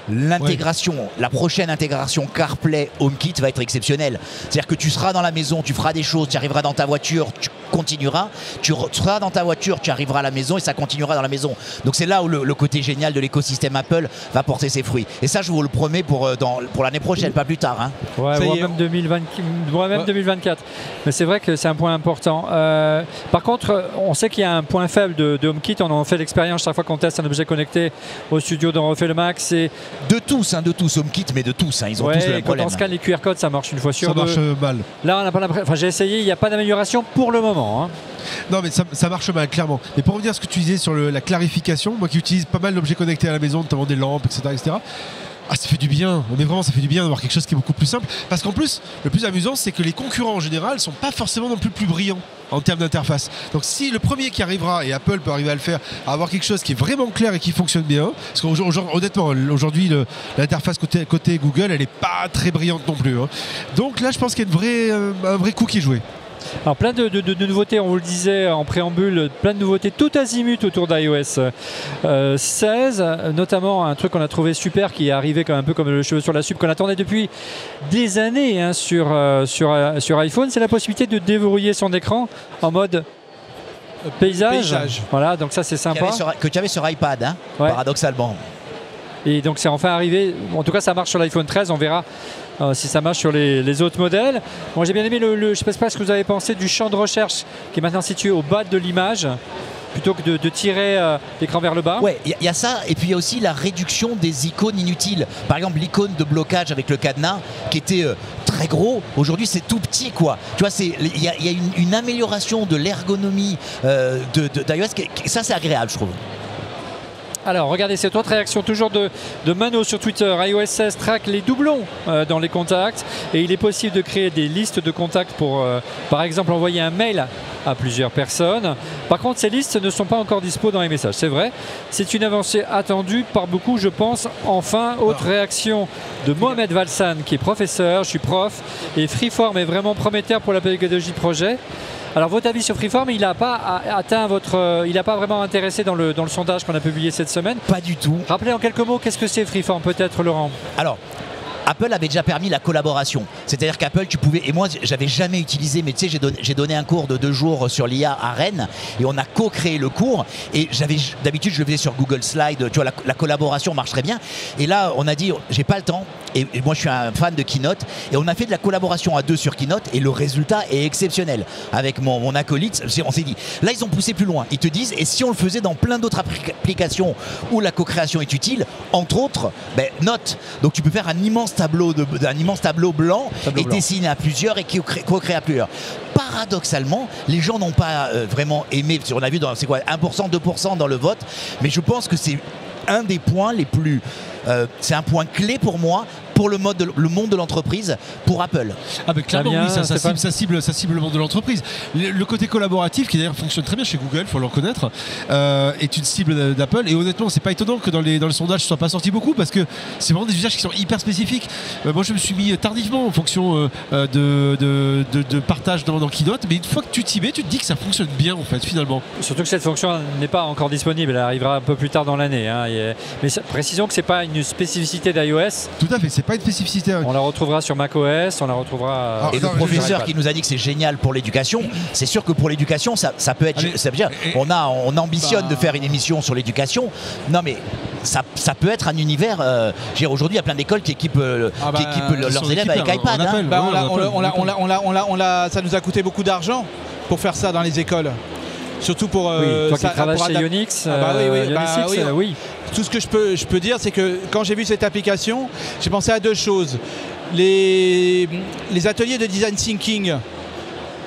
L'intégration, la prochaine intégration CarPlay HomeKit va être exceptionnelle. C'est-à-dire que tu seras dans la maison, tu feras des choses, tu arriveras dans ta voiture, tu continueras, tu seras dans ta voiture, tu arriveras à la maison et ça continuera dans la maison. Donc c'est là où le côté génial de l'écosystème Apple va porter ses fruits. Et ça, je vous le promets pour l'année prochaine, pas plus tard. Hein. Ouais, même 2024. Mais c'est vrai que c'est un point important. Par contre, on sait qu'il y a un point faible de HomeKit. On en fait l'expérience chaque fois qu'on teste un objet connecté au studio d'On refait le Mac. C'est de tous HomeKit, mais de tous. Hein. Ils ont tous le même problème. Quand on scanne les QR codes, ça marche une fois sur deux. Ça marche mal. Là, on n'a pas l'impression. Enfin, j'ai essayé, il n'y a pas d'amélioration pour le moment. Hein. Non, mais ça marche mal, clairement. Mais pour revenir à ce que tu disais sur la clarification, moi qui utilise pas mal d'objets connectés à la maison, notamment des lampes, etc. Ah, ça fait du bien, mais vraiment ça fait du bien d'avoir quelque chose qui est beaucoup plus simple. Parce qu'en plus, le plus amusant, c'est que les concurrents en général sont pas forcément non plus brillants en termes d'interface. Donc si le premier qui arrivera, et Apple peut arriver à le faire, à avoir quelque chose qui est vraiment clair et qui fonctionne bien, parce qu'honnêtement, aujourd'hui, l'interface côté Google, elle est pas très brillante non plus. Hein. Donc là, je pense qu'il y a un vrai coup qui est joué. Alors plein de nouveautés, on vous le disait en préambule, plein de nouveautés tout azimut autour d'iOS 16, notamment un truc qu'on a trouvé super qui est arrivé comme un peu comme le cheveu sur la soupe qu'on attendait depuis des années hein, sur iPhone, c'est la possibilité de déverrouiller son écran en mode paysage. Voilà, donc ça c'est sympa. Que tu avais sur iPad, hein, ouais. Paradoxalement. Et donc c'est enfin arrivé, en tout cas ça marche sur l'iPhone 13, on verra si ça marche sur les autres modèles. Moi j'ai bien aimé je ne sais pas ce que vous avez pensé du champ de recherche qui est maintenant situé au bas de l'image plutôt que de tirer l'écran vers le bas. Ouais, il y a ça, et puis il y a aussi la réduction des icônes inutiles. Par exemple, l'icône de blocage avec le cadenas qui était très gros, aujourd'hui c'est tout petit quoi. Tu vois, il y a une amélioration de l'ergonomie d'iOS, ça c'est agréable je trouve. Alors regardez cette autre réaction toujours de Mano sur Twitter. iOS 16 traque les doublons dans les contacts et il est possible de créer des listes de contacts pour par exemple envoyer un mail à plusieurs personnes. Par contre ces listes ne sont pas encore dispo dans les messages, c'est vrai. C'est une avancée attendue par beaucoup je pense. Enfin, autre réaction de Mohamed Valsan qui est professeur, je suis prof et Freeform est vraiment prometteur pour la pédagogie de projet. Alors votre avis sur Freeform, il n'a pas atteint il n'a pas vraiment intéressé dans le sondage qu'on a publié cette semaine. Pas du tout. Rappelez en quelques mots, qu'est-ce que c'est Freeform peut-être Laurent? Alors, Apple avait déjà permis la collaboration. C'est-à-dire qu'Apple, tu pouvais, et moi j'avais jamais utilisé, mais tu sais, j'ai donné un cours de 2 jours sur l'IA à Rennes et on a co-créé le cours et d'habitude je le faisais sur Google Slide, tu vois, la collaboration marche très bien. Et là on a dit j'ai pas le temps et moi je suis un fan de Keynote et on a fait de la collaboration à 2 sur Keynote et le résultat est exceptionnel. Avec mon acolyte, on s'est dit là ils ont poussé plus loin. Ils te disent et si on le faisait dans plein d'autres applications où la co-création est utile, entre autres Note. Donc tu peux faire un immense tableau blanc et dessiner à plusieurs et co-créer à plusieurs. Paradoxalement, les gens n'ont pas vraiment aimé. On a vu c'est quoi 1%, 2% dans le vote, mais je pense que c'est un des points les plus. C'est un point clé pour moi, pour le monde de l'entreprise, pour Apple. Ah ben clairement oui, ça cible le monde de l'entreprise. Le côté collaboratif, qui d'ailleurs fonctionne très bien chez Google, il faut le reconnaître, est une cible d'Apple. Et honnêtement, c'est pas étonnant que dans le sondage, ce soit pas sorti beaucoup, parce que c'est vraiment des usages qui sont hyper spécifiques. Moi, je me suis mis tardivement en fonction de partage dans Keynote, mais une fois que tu t'y mets, tu te dis que ça fonctionne bien en fait, finalement. Surtout que cette fonction n'est pas encore disponible, elle arrivera un peu plus tard dans l'année. Hein. Mais précisons que c'est pas une spécificité d'iOS. Tout à fait, c'est pas une spécificité. On la retrouvera sur macOS, on la retrouvera. Et le professeur qui nous a dit que c'est génial pour l'éducation, c'est sûr que pour l'éducation, ça peut être. Ça veut dire, on ambitionne de faire une émission sur l'éducation. Non mais ça peut être un univers. Aujourd'hui, il y a plein d'écoles qui équipent leurs élèves avec iPad. Ça nous a coûté beaucoup d'argent pour faire ça dans les écoles. Surtout pour. Toi qui travailles chez Unix. Oui. Tout ce que je peux dire, c'est que quand j'ai vu cette application, j'ai pensé à 2 choses. Les ateliers de design thinking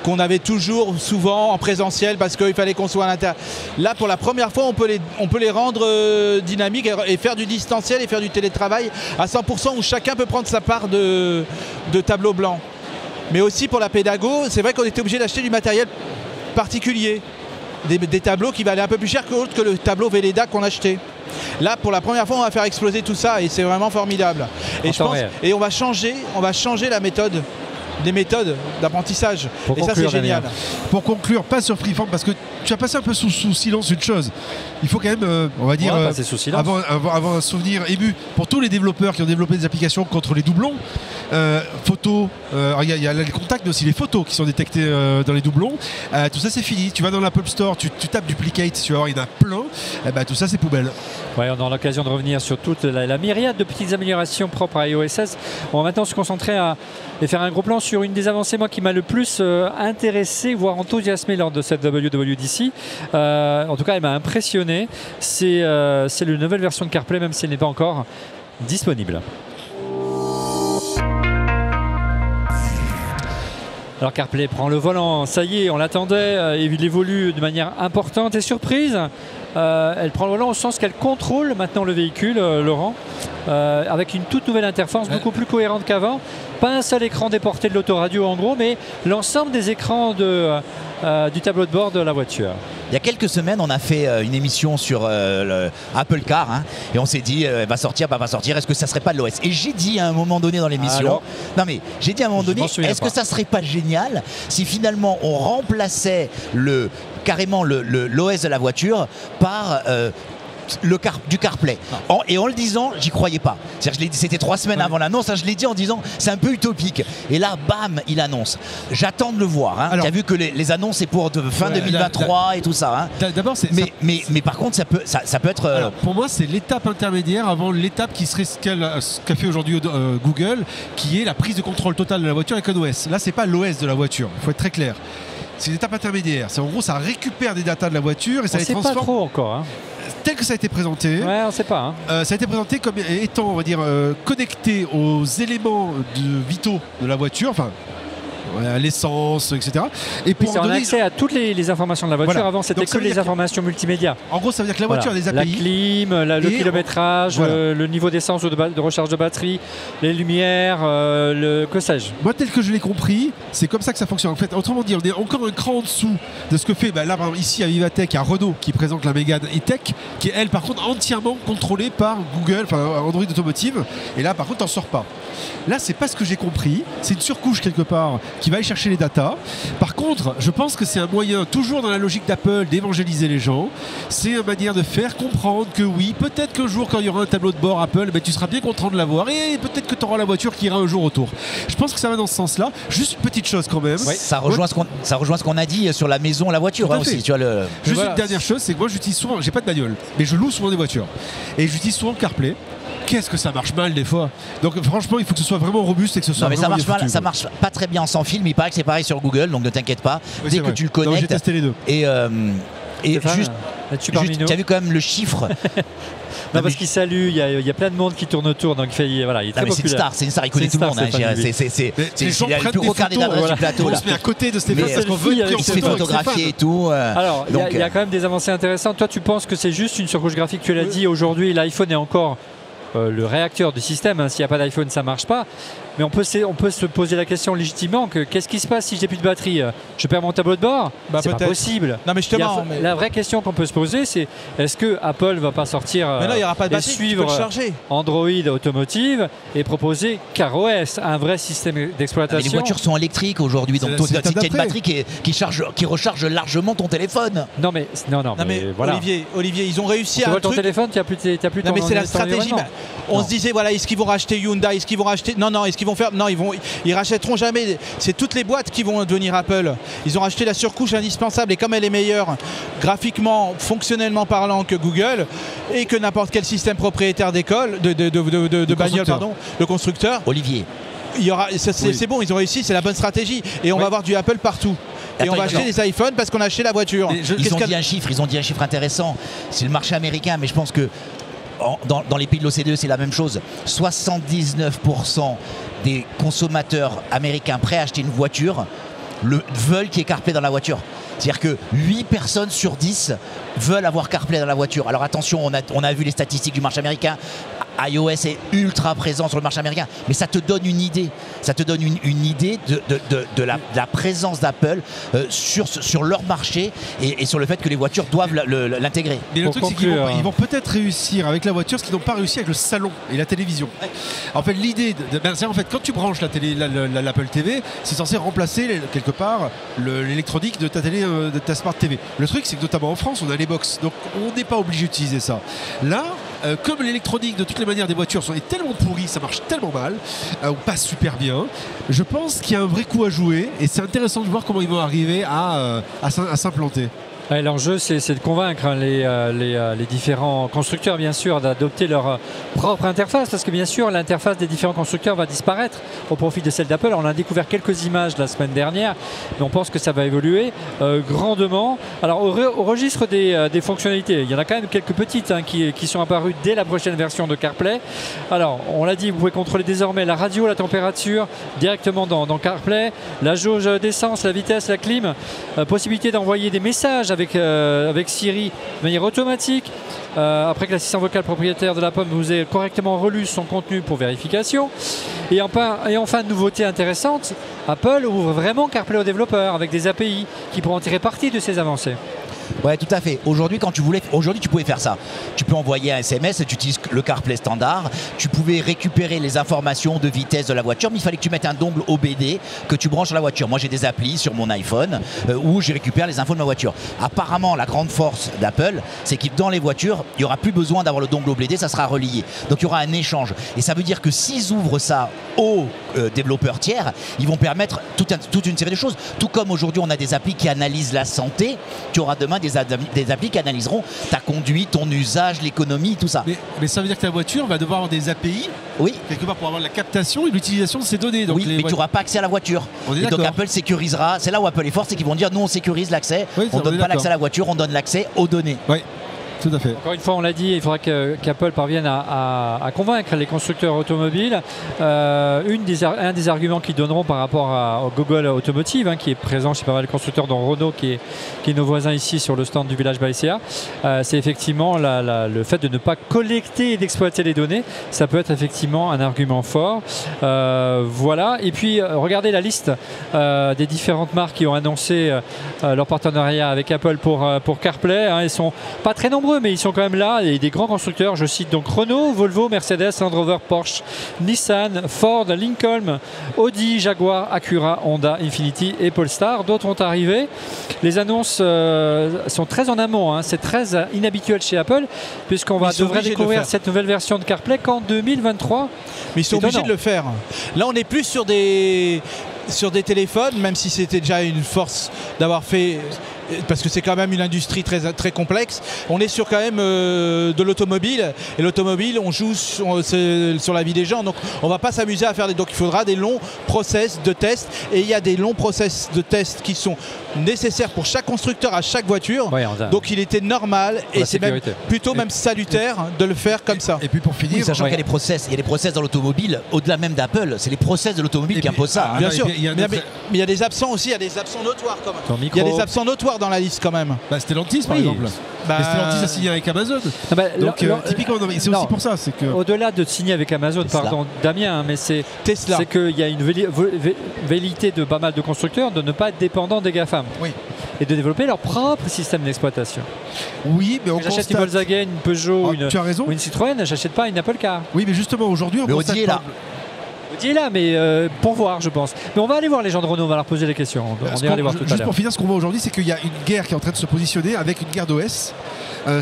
qu'on avait toujours souvent en présentiel parce qu'il fallait qu'on soit à l'intérieur. Là, pour la première fois, on peut les rendre dynamiques et faire du distanciel et faire du télétravail à 100% où chacun peut prendre sa part de tableau blanc. Mais aussi pour la pédago, c'est vrai qu'on était obligé d'acheter du matériel particulier. Des tableaux qui valaient un peu plus cher que le tableau Velleda qu'on achetait. Là, pour la première fois, on va faire exploser tout ça et c'est vraiment formidable. Et on va changer la méthode, les méthodes d'apprentissage. Et ça, c'est génial. Pour conclure, pas sur Freeform, parce que tu as passé un peu sous silence une chose. Il faut quand même, on va dire, avoir un souvenir ému pour tous les développeurs qui ont développé des applications contre les doublons. Photos, il y a les contacts, mais aussi les photos qui sont détectées dans les doublons. Tout ça, c'est fini. Tu vas dans l'Apple Store, tu tapes duplicate, tu vas voir, il y en a plein. Tout ça, c'est poubelle. Ouais, on aura l'occasion de revenir sur toute la myriade de petites améliorations propres à iOS 16. On va maintenant se concentrer et faire un gros plan sur une des avancées qui m'a le plus intéressé, voire enthousiasmé lors de cette WWDC. En tout cas, elle m'a impressionné. C'est la nouvelle version de CarPlay, même si elle n'est pas encore disponible. Alors CarPlay prend le volant, ça y est, on l'attendait, il évolue de manière importante et surprise. Elle prend le volant au sens qu'elle contrôle maintenant le véhicule, Laurent, avec une toute nouvelle interface beaucoup plus cohérente qu'avant. Pas un seul écran déporté de l'autoradio en gros, mais l'ensemble des écrans du tableau de bord de la voiture. Il y a quelques semaines, on a fait une émission sur Apple Car et on s'est dit, va sortir, est-ce que ça serait pas de l'OS? Et j'ai dit à un moment donné dans l'émission, est-ce que ça serait pas génial si finalement on remplaçait carrément l'OS de la voiture par du CarPlay. Et en le disant, j'y croyais pas. C'était 3 semaines avant l'annonce, je l'ai dit en disant c'est un peu utopique. Et là, bam, il annonce. J'attends de le voir. Tu as vu que les annonces c'est pour fin 2023 et tout ça. D'abord, mais par contre, ça peut être. Alors, pour moi, c'est l'étape intermédiaire avant l'étape qui serait ce qu'a fait aujourd'hui Google, qui est la prise de contrôle totale de la voiture avec un OS. Là, c'est pas l'OS de la voiture. Il faut être très clair. C'est une étape intermédiaire. En gros, ça récupère des datas de la voiture et ça les transforme. Pas trop encore. Tel que ça a été présenté. Ouais, on ne sait pas. Ça a été présenté comme étant, on va dire, connecté aux éléments vitaux de la voiture. Enfin, l'essence, etc. Et pour on a accès à toutes les informations de la voiture. Voilà. Avant, c'était que les informations multimédia. En gros, ça veut dire que la voiture a des API. La clim, le kilométrage, le niveau d'essence ou de recharge de batterie, les lumières, que sais-je. Moi, tel que je l'ai compris, c'est comme ça que ça fonctionne. En fait, autrement dit, on est encore un cran en dessous de ce que fait, là, par exemple, ici à Vivatech, il y a Renault qui présente la Mégane E-Tech, qui est, elle, par contre, entièrement contrôlée par Google, enfin Android Automotive. Et là, par contre, t'en sors pas. Là, c'est pas ce que j'ai compris. C'est une surcouche quelque part qui va aller chercher les datas. Par contre, je pense que c'est un moyen, toujours dans la logique d'Apple, d'évangéliser les gens. C'est une manière de faire comprendre que oui, peut-être qu'un jour, quand il y aura un tableau de bord Apple, ben, tu seras bien content de l'avoir et peut-être que tu auras la voiture qui ira un jour autour. Je pense que ça va dans ce sens-là. Juste une petite chose quand même. Oui, ça rejoint ce qu'on a dit sur la maison, la voiture aussi. Tu vois, Juste une dernière chose, c'est que moi j'utilise souvent, j'ai pas de bagnole, mais je loue souvent des voitures. Et j'utilise souvent CarPlay. Qu'est-ce que ça marche mal des fois. Donc franchement, il faut que ce soit vraiment robuste et que ce soit. Non, mais ça marche foutu, mal, ça marche pas très bien sans fil, mais il paraît que c'est pareil sur Google, donc ne t'inquiète pas. Oui, dès que tu le connectes. J'ai testé les deux. Et juste, tu as vu quand même le chiffre. Non, parce qu'il salue, il y a plein de monde qui tourne autour, donc il est très populaire. C'est une star, il connaît tout le monde. C'est le plus gros carnet d'adresse du plateau. On se met à côté de Stéphane parce qu'on veut qu'il se fait photographier et tout. Alors, il y a quand même des avancées intéressantes. Toi, tu penses que c'est juste une surcouche graphique? Tu l'as dit, aujourd'hui, l'iPhone est encore le réacteur du système. S'il n'y a pas d'iPhone, ça ne marche pas. Mais on peut se poser la question légitimement qu'est-ce qui se passe si j'ai plus de batterie? Je perds mon tableau de bord? C'est pas possible. Non, mais justement, la vraie question qu'on peut se poser, c'est est-ce que Apple va pas sortir il y aura pas de batterie, suivre Android Automotive et proposer CarOS, un vrai système d'exploitation? Les voitures sont électriques aujourd'hui, donc il y a une batterie qui recharge largement ton téléphone. Non mais voilà. Olivier, ils ont réussi à ton téléphone, tu as plus non mais c'est la stratégie. On se disait voilà, est-ce qu'ils vont racheter Hyundai, est-ce qu'ils vont racheter est-ce qu'ils vont faire ils rachèteront jamais. C'est toutes les boîtes qui vont devenir Apple. Ils ont racheté la surcouche indispensable et comme elle est meilleure graphiquement, fonctionnellement parlant que Google et que n'importe quel système propriétaire d'école de bagnole, de constructeur. Olivier. C'est bon, ils ont réussi, c'est la bonne stratégie et on va avoir du Apple partout. Et on va acheter des iPhones parce qu'on a acheté la voiture. Ils ont dit un chiffre intéressant. C'est le marché américain, mais je pense que dans les pays de l'OCDE, c'est la même chose. 79% des consommateurs américains prêts à acheter une voiture veulent qu'il y ait CarPlay dans la voiture. C'est-à-dire que 8 personnes sur 10 veulent avoir CarPlay dans la voiture. Alors attention, on a vu les statistiques du marché américain. iOS est ultra présent sur le marché américain, mais ça te donne une idée. Ça te donne une idée de la présence d'Apple sur leur marché et sur le fait que les voitures doivent l'intégrer. Mais le truc, c'est qu'ils vont peut-être réussir avec la voiture ce qu'ils n'ont pas réussi avec le salon et la télévision. En fait, l'idée, c'est en fait quand tu branches l'Apple TV, c'est censé remplacer quelque part l'électronique de ta télé, de ta Smart TV. Le truc, c'est que notamment en France, on a les box, donc on n'est pas obligé d'utiliser ça. Là, comme l'électronique de toutes les manières des voitures est tellement pourrie, ça marche tellement mal, ou pas super bien, je pense qu'il y a un vrai coup à jouer et c'est intéressant de voir comment ils vont arriver à s'implanter. L'enjeu, c'est de convaincre les différents constructeurs, bien sûr, d'adopter leur propre interface, parce que bien sûr, l'interface des différents constructeurs va disparaître au profit de celle d'Apple. On a découvert quelques images la semaine dernière, mais on pense que ça va évoluer grandement. Alors, au registre des fonctionnalités, il y en a quand même quelques petites qui sont apparues dès la prochaine version de CarPlay. Alors, on l'a dit, vous pouvez contrôler désormais la radio, la température, directement dans CarPlay, la jauge d'essence, la vitesse, la clim, possibilité d'envoyer des messages avec Siri de manière automatique, après que l'assistant vocal propriétaire de la pomme vous ait correctement relu son contenu pour vérification. Et enfin, nouveauté intéressante, Apple ouvre vraiment CarPlay aux développeurs avec des API qui pourront tirer parti de ces avancées. Ouais, tout à fait. Aujourd'hui, tu pouvais faire ça. Tu peux envoyer un SMS, tu utilises le CarPlay standard. Tu pouvais récupérer les informations de vitesse de la voiture, mais il fallait que tu mettes un dongle OBD que tu branches à la voiture. Moi, j'ai des applis sur mon iPhone où je récupère les infos de ma voiture. Apparemment, la grande force d'Apple, c'est que dans les voitures, il n'y aura plus besoin d'avoir le dongle OBD, ça sera relié. Donc, il y aura un échange. Et ça veut dire que s'ils ouvrent ça aux développeurs tiers, ils vont permettre toute une série de choses. Tout comme aujourd'hui, on a des applis qui analysent la santé, tu auras demain des applis qui analyseront ta conduite, ton usage, l'économie, tout ça. Mais ça veut dire que la voiture va devoir avoir des API, quelque part pour avoir la captation et l'utilisation de ces données. Donc mais tu n'auras pas accès à la voiture. Et donc Apple sécurisera. C'est là où Apple est fort, c'est qu'ils vont dire nous on sécurise l'accès, on ne donne pas l'accès à la voiture, on donne l'accès aux données. Oui. Tout à fait. Encore une fois, on l'a dit, il faudra qu'Apple parvienne à convaincre les constructeurs automobiles. Un des arguments qu'ils donneront par rapport à Google Automotive, qui est présent chez pas mal de constructeurs, dont Renault, qui est nos voisins ici sur le stand du Village Baïséa, c'est effectivement le fait de ne pas collecter et d'exploiter les données. Ça peut être effectivement un argument fort. Voilà. Et puis, regardez la liste des différentes marques qui ont annoncé leur partenariat avec Apple pour CarPlay. Elles sont pas très nombreuses, nombreux, mais ils sont quand même là, et des grands constructeurs. Je cite donc Renault, Volvo, Mercedes, Land Rover, Porsche, Nissan, Ford, Lincoln, Audi, Jaguar, Acura, Honda, Infiniti et Polestar. D'autres vont arriver. Les annonces sont très en amont, hein. C'est très inhabituel chez Apple, puisqu'on devrait découvrir cette nouvelle version de CarPlay qu'en 2023. Mais ils sont obligés de le faire. Là, on n'est plus sur des téléphones, même si c'était déjà une force d'avoir fait, parce que c'est quand même une industrie très, très complexe. On est sur quand même de l'automobile, et l'automobile, on joue sur la vie des gens, donc on va pas s'amuser à faire donc il faudra des longs process de test, et il y a des longs process de test qui sont nécessaires pour chaque constructeur à chaque voiture. Donc il était normal, et c'est même plutôt même salutaire de le faire comme ça. Et puis pour finir, sachant qu'il y a des process dans l'automobile, au-delà même d'Apple, c'est les process de l'automobile qui imposent ça. Bien sûr, mais il y a des absents aussi, il y a des absents notoires quand même. Il y a des absents notoires dans la liste quand même. Stellantis par exemple. Stellantis a signé avec Amazon. Typiquement, c'est aussi pour ça. C'est que... Au-delà de signer avec Amazon, pardon Damien, hein, mais c'est qu'il y a une velléité de pas mal de constructeurs de ne pas être dépendants des GAFAM. Oui. Et de développer leur propre système d'exploitation. Oui, mais j'achète une Volkswagen, une Peugeot, ou une Citroën, j'achète pas une Apple Car. Oui, mais justement aujourd'hui, le Audi est là. Audi est là, mais pour voir, je pense. Mais on va aller voir les gens de Renault, on va leur poser les questions. On ira les voir tout à l'heure. Juste pour finir, ce qu'on voit aujourd'hui, c'est qu'il y a une guerre qui est en train de se positionner avec une guerre d'OS.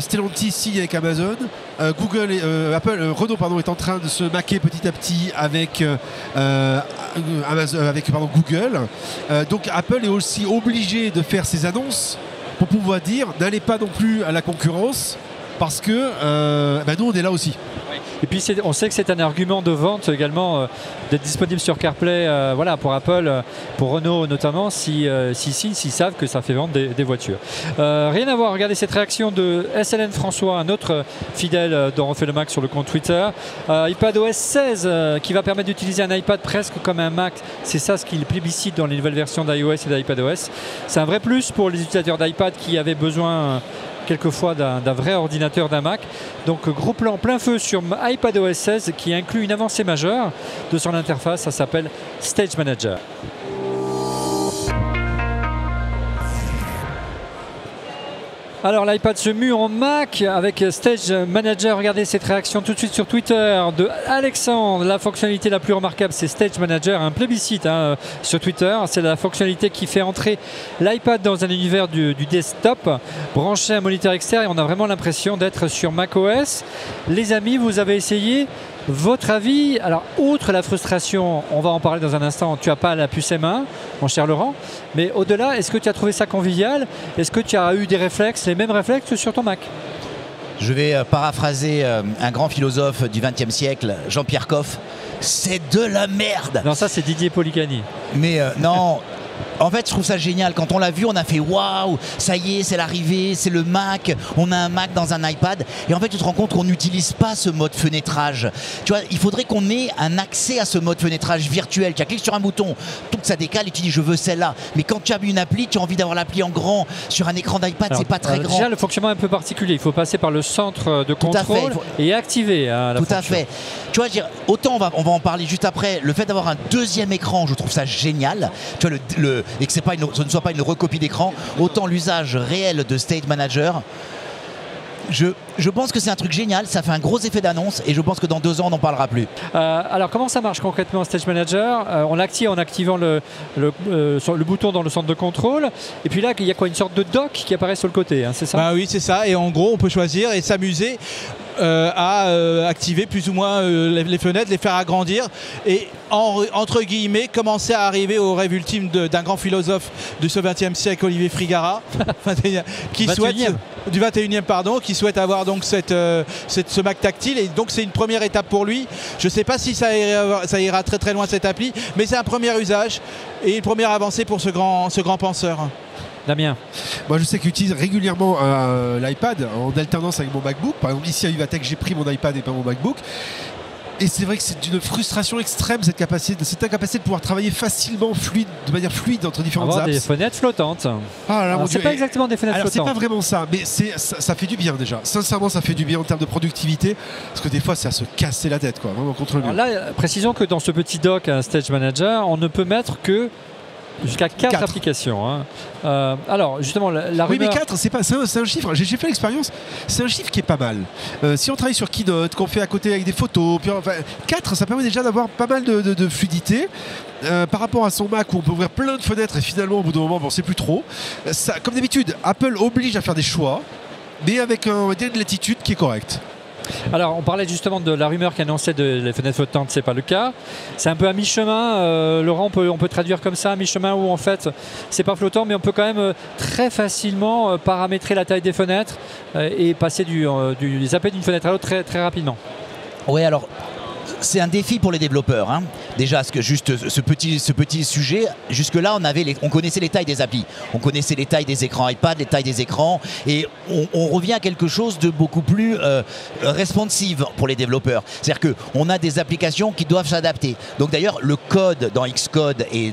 Stellantis signe avec Amazon, Renault est en train de se maquer petit à petit avec Google. Donc Apple est aussi obligé de faire ses annonces pour pouvoir dire n'allez pas non plus à la concurrence parce que nous on est là aussi. Et puis on sait que c'est un argument de vente également d'être disponible sur CarPlay pour Apple, pour Renault notamment, s'ils savent que ça fait vendre des voitures. Rien à voir, regardez cette réaction de SLN François, un autre fidèle dont on fait le Mac sur le compte Twitter. iPadOS 16 qui va permettre d'utiliser un iPad presque comme un Mac, c'est ça ce qu'il plébiscite dans les nouvelles versions d'iOS et d'iPadOS. C'est un vrai plus pour les utilisateurs d'iPad qui avaient besoin quelquefois d'un vrai ordinateur, d'un Mac. Donc gros plan plein feu sur iPadOS 16 qui inclut une avancée majeure de son interface, ça s'appelle Stage Manager. Alors l'iPad se mue en Mac avec Stage Manager. Regardez cette réaction tout de suite sur Twitter de Alexandre. La fonctionnalité la plus remarquable, c'est Stage Manager, un plébiscite sur Twitter. C'est la fonctionnalité qui fait entrer l'iPad dans un univers du desktop, branché à un moniteur externe, et on a vraiment l'impression d'être sur macOS. Les amis, vous avez essayé? Votre avis? Alors, outre la frustration, on va en parler dans un instant, tu n'as pas la puce M1, mon cher Laurent, mais au-delà, est-ce que tu as trouvé ça convivial? Est-ce que tu as eu des réflexes, les mêmes réflexes sur ton Mac? Je vais paraphraser un grand philosophe du XXe siècle, Jean-Pierre Coff. C'est de la merde! Non, ça c'est Didier Policani. Mais non... En fait, je trouve ça génial. Quand on l'a vu, on a fait waouh, ça y est, c'est l'arrivée, c'est le Mac. On a un Mac dans un iPad. Et en fait, tu te rends compte qu'on n'utilise pas ce mode fenêtrage. Tu vois, il faudrait qu'on ait un accès à ce mode fenêtrage virtuel. Tu cliques sur un bouton, tout ça décale et tu dis je veux celle-là. Mais quand tu as une appli, tu as envie d'avoir l'appli en grand. Sur un écran d'iPad, c'est pas très grand. Déjà, le fonctionnement est un peu particulier. Il faut passer par le centre de contrôle et activer la fonction. Tout à fait. Tu vois, autant on va en parler juste après. Le fait d'avoir un deuxième écran, je trouve ça génial. Tu vois, et que ce ne soit pas une recopie d'écran, autant l'usage réel de Stage Manager. Je pense que c'est un truc génial, ça fait un gros effet d'annonce et je pense que dans 2 ans on n'en parlera plus. Alors comment ça marche concrètement Stage Manager? On l'active en activant le bouton dans le centre de contrôle, et puis là il y a quoi, une sorte de dock qui apparaît sur le côté, hein, c'est ça? Oui, c'est ça, et en gros on peut choisir et s'amuser à activer plus ou moins les fenêtres, les faire agrandir et entre guillemets commencer à arriver au rêve ultime d'un grand philosophe de ce 20e siècle, Olivier Frigara, qui souhaite du 21e pardon, qui souhaite avoir donc ce Mac tactile, et donc c'est une première étape pour lui. Je ne sais pas si ça ira très très loin cette appli, mais c'est un premier usage et une première avancée pour ce grand penseur. Damien. Moi je sais qu'il utilise régulièrement l'iPad en alternance avec mon MacBook. Par exemple ici à Uvatech j'ai pris mon iPad et pas mon MacBook. Et c'est vrai que c'est d'une frustration extrême cette incapacité de pouvoir travailler facilement, de manière fluide entre différentes apps. Des fenêtres flottantes. C'est pas exactement des fenêtres flottantes. C'est pas vraiment ça, mais ça fait du bien déjà. Sincèrement, ça fait du bien en termes de productivité, parce que des fois c'est à se casser la tête, quoi, vraiment contre le mur. Là, précisons que dans ce petit dock Stage Manager, on ne peut mettre que Jusqu'à 4 4. applications. Hein. Alors, justement, la Oui, mais rumeur... 4, c'est un chiffre. J'ai fait l'expérience. C'est un chiffre qui est pas mal. Si on travaille sur Keynote, qu'on fait à côté avec des photos, puis, enfin, 4, ça permet déjà d'avoir pas mal de fluidité. Par rapport à son Mac où on peut ouvrir plein de fenêtres et finalement, au bout d'un moment, on ne sait plus trop. Ça, comme d'habitude, Apple oblige à faire des choix, mais avec on va dire, une latitude qui est correcte. Alors, on parlait justement de la rumeur qui annonçait les fenêtres flottantes, c'est pas le cas. C'est un peu à mi-chemin. Laurent, on peut traduire comme ça, à mi-chemin où en fait, c'est pas flottant, mais on peut quand même très facilement paramétrer la taille des fenêtres et passer zapper d'une fenêtre à l'autre très, très rapidement. Oui, alors c'est un défi pour les développeurs. Hein. Déjà, juste ce petit sujet, jusque-là, on connaissait les tailles des applis. On connaissait les tailles des écrans iPad, les tailles des écrans. Et on revient à quelque chose de beaucoup plus responsive pour les développeurs. C'est-à-dire qu'on a des applications qui doivent s'adapter. Donc d'ailleurs, le code dans Xcode et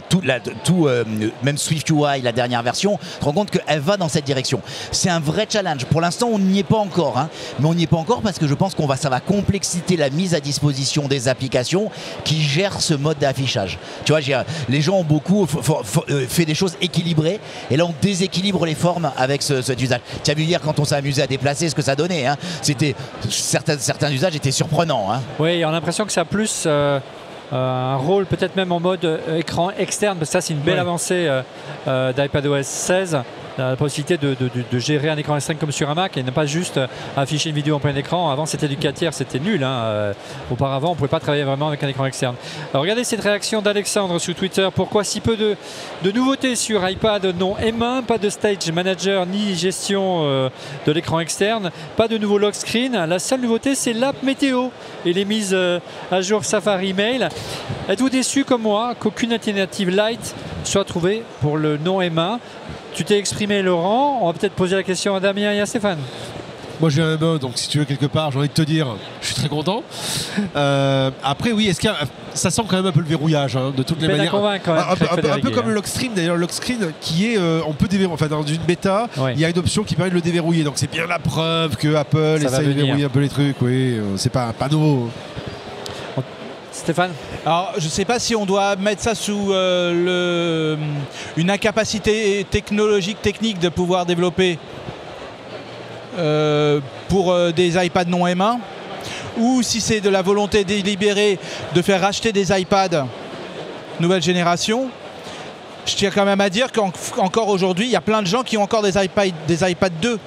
même SwiftUI, la dernière version, se rend compte qu'elle va dans cette direction. C'est un vrai challenge. Pour l'instant, on n'y est pas encore. Hein. Mais on n'y est pas encore parce que je pense ça va complexiter la mise à disposition des applications qui gèrent ce mode d'affichage. Tu vois, les gens ont beaucoup fait des choses équilibrées et là on déséquilibre les formes avec cet usage. Tu as vu hier quand on s'est amusé à déplacer ce que ça donnait. Hein. Certains usages étaient surprenants. Hein. Oui, on a l'impression que ça a plus un rôle peut-être même en mode écran externe, parce que ça c'est une belle avancée d'iPadOS 16. La possibilité de gérer un écran externe comme sur un Mac et ne pas juste afficher une vidéo en plein écran. Avant c'était du 4 tiers, c'était nul. Hein. Auparavant on ne pouvait pas travailler vraiment avec un écran externe. Alors, regardez cette réaction d'Alexandre sur Twitter. Pourquoi si peu de nouveautés sur iPad? Non M1, pas de Stage Manager ni gestion de l'écran externe, pas de nouveau lock screen. La seule nouveauté c'est l'app météo et les mises à jour Safari Mail. Êtes-vous déçu comme moi qu'aucune alternative light soit trouvée pour le non M1? Tu t'es exprimé, Laurent. On va peut-être poser la question à Damien et à Stéphane. Moi j'ai un M1, donc si tu veux quelque part, j'ai envie de te dire, je suis très content. Après oui, ça sent quand même un peu le verrouillage hein, de toutes les manières. Un peu comme le lock screen d'ailleurs, le lock screen qui est, on peut déverrouiller. Enfin dans une bêta, il y a une option qui permet de le déverrouiller. Donc c'est bien la preuve que Apple essaye de verrouiller un peu les trucs. Oui, c'est pas nouveau. Stéphane? Alors, je ne sais pas si on doit mettre ça sous une incapacité technique de pouvoir développer pour des iPad non M1 ou si c'est de la volonté délibérée de faire racheter des iPads nouvelle génération. Je tiens quand même à dire qu'encore aujourd'hui, il y a plein de gens qui ont encore des iPad 2.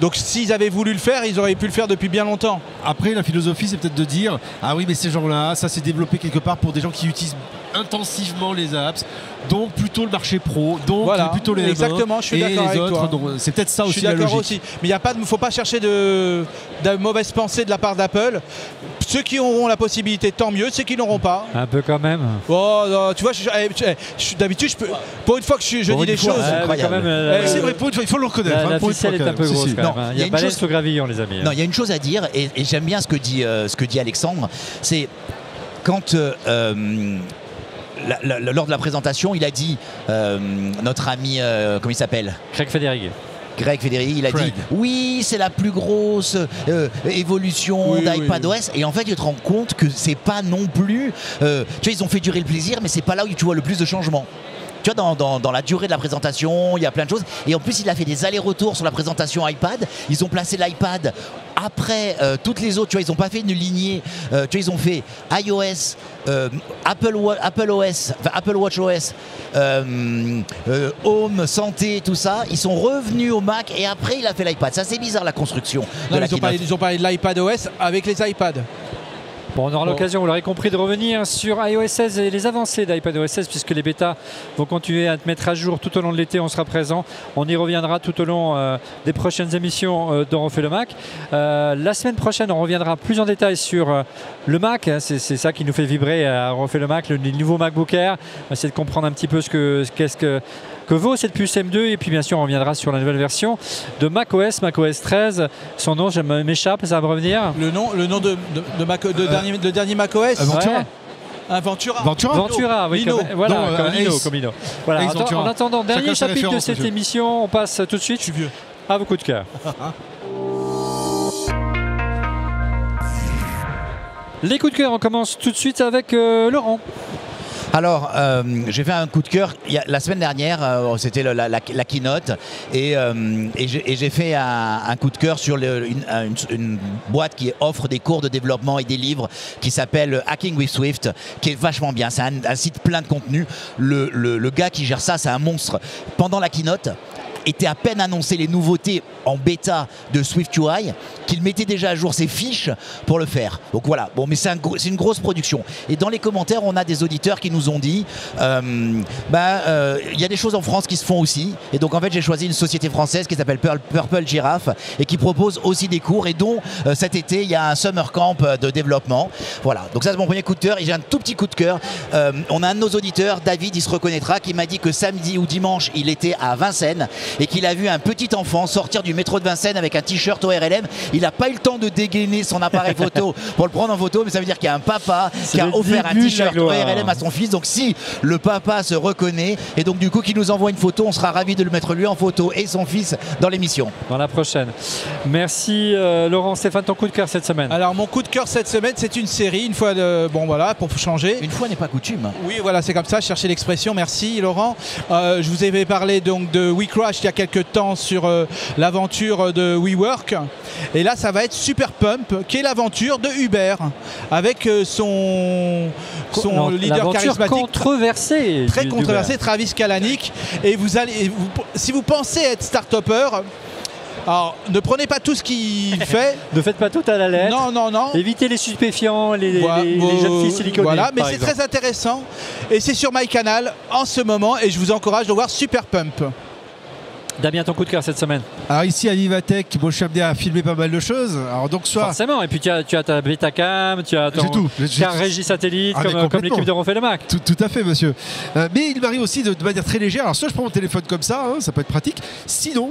Donc s'ils avaient voulu le faire, ils auraient pu le faire depuis bien longtemps. Après, la philosophie, c'est peut-être de dire ah oui, mais ces gens-là, ça s'est développé quelque part pour des gens qui utilisent intensivement les apps, donc plutôt le marché pro, donc voilà, plutôt les exactement, je suis d'accord avec toi. C'est peut-être ça aussi la logique. Aussi. Mais il ne faut pas chercher de mauvaise pensée de la part d'Apple. Ceux qui auront la possibilité, tant mieux. Ceux qui n'auront pas. Un peu quand même. Oh, non, tu vois, d'habitude, pour une fois que je dis des choses. C'est vrai, pour une fois, il faut le reconnaître. La ficelle est un peu grosse quand même. Il y a pas l'aise au gravillon, les amis. Non, il y a une chose à dire, et j'aime bien ce que dit Alexandre, c'est quand lors de la présentation, il a dit notre ami, comment il s'appelle? Greg Federighi, il a dit oui, c'est la plus grosse évolution d'iPadOS. Et en fait, tu te rends compte que c'est pas non plus. Tu vois, ils ont fait durer le plaisir, mais c'est pas là où tu vois le plus de changements. Tu vois, dans la durée de la présentation, il y a plein de choses. Et en plus, il a fait des allers-retours sur la présentation iPad. Ils ont placé l'iPad après toutes les autres. Tu vois, ils n'ont pas fait une lignée. Tu vois, ils ont fait iOS, Apple WatchOS, Home, Santé, tout ça. Ils sont revenus au Mac et après, il a fait l'iPad. Ça, c'est bizarre, la construction. Ils ont parlé de l'iPadOS avec les iPads. Bon, on aura l'occasion, vous l'aurez compris, de revenir sur iOS 16 et les avancées d'iPadOS 16 puisque les bêtas vont continuer à être mettre à jour tout au long de l'été. On sera présent. On y reviendra tout au long des prochaines émissions d'On refait le Mac. La semaine prochaine, on reviendra plus en détail sur le Mac. C'est ça qui nous fait vibrer à On refait le Mac, le nouveau MacBook Air. On va essayer de comprendre un petit peu qu'est-ce que vaut cette puce M2 et puis bien sûr on reviendra sur la nouvelle version de macOS 13. Son nom, je m'échappe, ça va me revenir. Le nom de dernier macOS. Ventura, oui, comme Nino. Voilà, en attendant, dernier chapitre de cette émission, on passe tout de suite à vos coups de cœur. Les coups de cœur, on commence tout de suite avec Laurent. Alors, j'ai fait un coup de cœur la semaine dernière, c'était la keynote, et j'ai fait un coup de cœur sur une boîte qui offre des cours de développement et des livres qui s'appelle Hacking with Swift, qui est vachement bien. C'est un site plein de contenu. Le gars qui gère ça, c'est un monstre. Pendant la keynote, était à peine annoncé les nouveautés en bêta de SwiftUI qu'il mettait déjà à jour ses fiches pour le faire. Donc voilà, bon, mais c'est une grosse production. Et dans les commentaires, on a des auditeurs qui nous ont dit y a des choses en France qui se font aussi. Et donc en fait, j'ai choisi une société française qui s'appelle Purple Giraffe et qui propose aussi des cours, et dont cet été, il y a un summer camp de développement. Voilà, donc ça c'est mon premier coup de cœur. Et j'ai un tout petit coup de cœur. On a un de nos auditeurs, David, il se reconnaîtra, qui m'a dit que samedi ou dimanche, il était à Vincennes et qu'il a vu un petit enfant sortir du métro de Vincennes avec un t-shirt ORLM. Il n'a pas eu le temps de dégainer son appareil photo pour le prendre en photo, mais ça veut dire qu'il y a un papa qui a offert un t-shirt ORLM à son fils. Donc si le papa se reconnaît, et donc du coup qu'il nous envoie une photo, on sera ravis de le mettre lui en photo et son fils dans l'émission. Dans la prochaine. Merci Laurent. Stéphane, ton coup de cœur cette semaine? Alors mon coup de cœur cette semaine, c'est une série, une fois bon voilà, pour changer. Une fois n'est pas coutume. Oui, voilà, c'est comme ça, chercher l'expression. Merci Laurent. Je vous avais parlé donc de WeCrash il y a quelques temps sur l'aventure de WeWork. Et là, ça va être Super Pump, qui est l'aventure de Uber, avec son leader charismatique. Controversé. Très controversé, Travis Kalanick. Et si vous pensez être start-upper, alors, ne prenez pas tout ce qu'il fait. Ne faites pas tout à la lettre. Non. Évitez les stupéfiants, les jeunes filles siliconées. Voilà, mais c'est très intéressant. Et c'est sur MyCanal en ce moment. Et je vous encourage de voir Super Pump. Damien, ton coup de cœur cette semaine? Alors ici à Vivatech, moi je suis amené à filmer pas mal de choses. Alors donc forcément, et puis tu as ta Betacam, tu as un régie satellite comme l'équipe de Refait le Mac. Tout à fait, monsieur. Mais il m'arrive aussi de manière très légère. Alors soit je prends mon téléphone comme ça, ça peut être pratique. Sinon,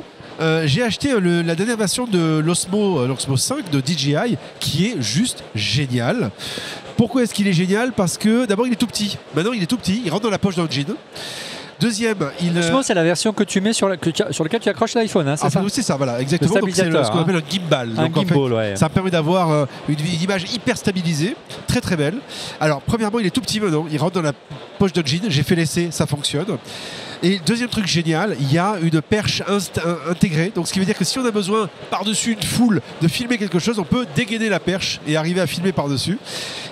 j'ai acheté la dernière version de l'Osmo 5 de DJI, qui est juste génial. Pourquoi est-ce qu'il est génial? Parce que d'abord il est tout petit. Maintenant il est tout petit, il rentre dans la poche d'un jean. Deuxième, c'est la version que tu mets sur laquelle tu accroches l'iPhone, hein, c'est ça? C'est ça, voilà, exactement. Donc c'est ce qu'on appelle un gimbal. Un gimbal, ouais. Ça permet d'avoir une image hyper stabilisée, très très belle. Alors, premièrement, il est tout petit maintenant, il rentre dans la poche de jean. J'ai fait l'essai, ça fonctionne. Et deuxième truc génial, il y a une perche intégrée. Donc ce qui veut dire que si on a besoin par-dessus une foule de filmer quelque chose, on peut dégainer la perche et arriver à filmer par-dessus.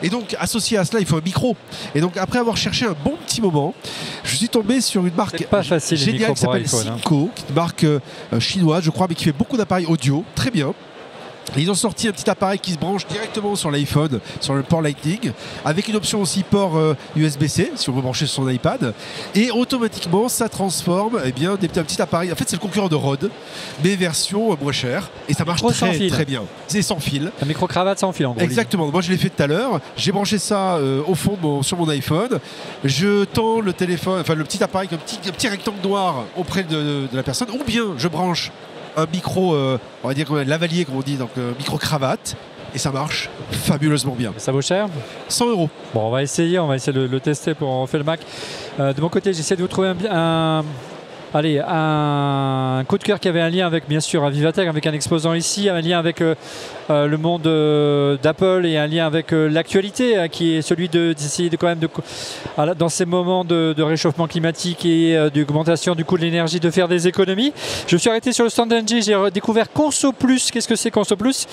Et donc associé à cela, il faut un micro. Et donc après avoir cherché un bon petit moment, je suis tombé sur une marque géniale qui s'appelle Synco, qui est une marque chinoise, je crois, mais qui fait beaucoup d'appareils audio, très bien. Et ils ont sorti un petit appareil qui se branche directement sur l'iPhone, sur le port Lightning, avec une option aussi port USB-C, si on veut brancher sur son iPad. Et automatiquement, ça transforme un petit appareil. En fait, c'est le concurrent de Rode, mais version moins chère. Et ça marche très bien. C'est sans fil. Un micro-cravate sans fil, en gros. Exactement. Moi, je l'ai fait tout à l'heure. J'ai branché ça au fond sur mon iPhone. Je tends le téléphone, le petit appareil, un petit rectangle noir auprès de la personne. Ou bien, je branche un micro, on va dire lavalier, comme on dit, donc micro-cravate, et ça marche fabuleusement bien. Ça vaut cher? 100 €. Bon, on va essayer de le tester pour On Refait le Mac. De mon côté, j'essaie de vous trouver un coup de cœur qui avait un lien avec, bien sûr, à Vivatech, avec un exposant ici, un lien avec le monde d'Apple et un lien avec l'actualité, qui est celui d'essayer dans ces moments de réchauffement climatique et d'augmentation du coût de l'énergie, de faire des économies. Je me suis arrêté sur le stand d'Engie, j'ai découvert Conso Plus. Qu'est-ce que c'est Conso Plus?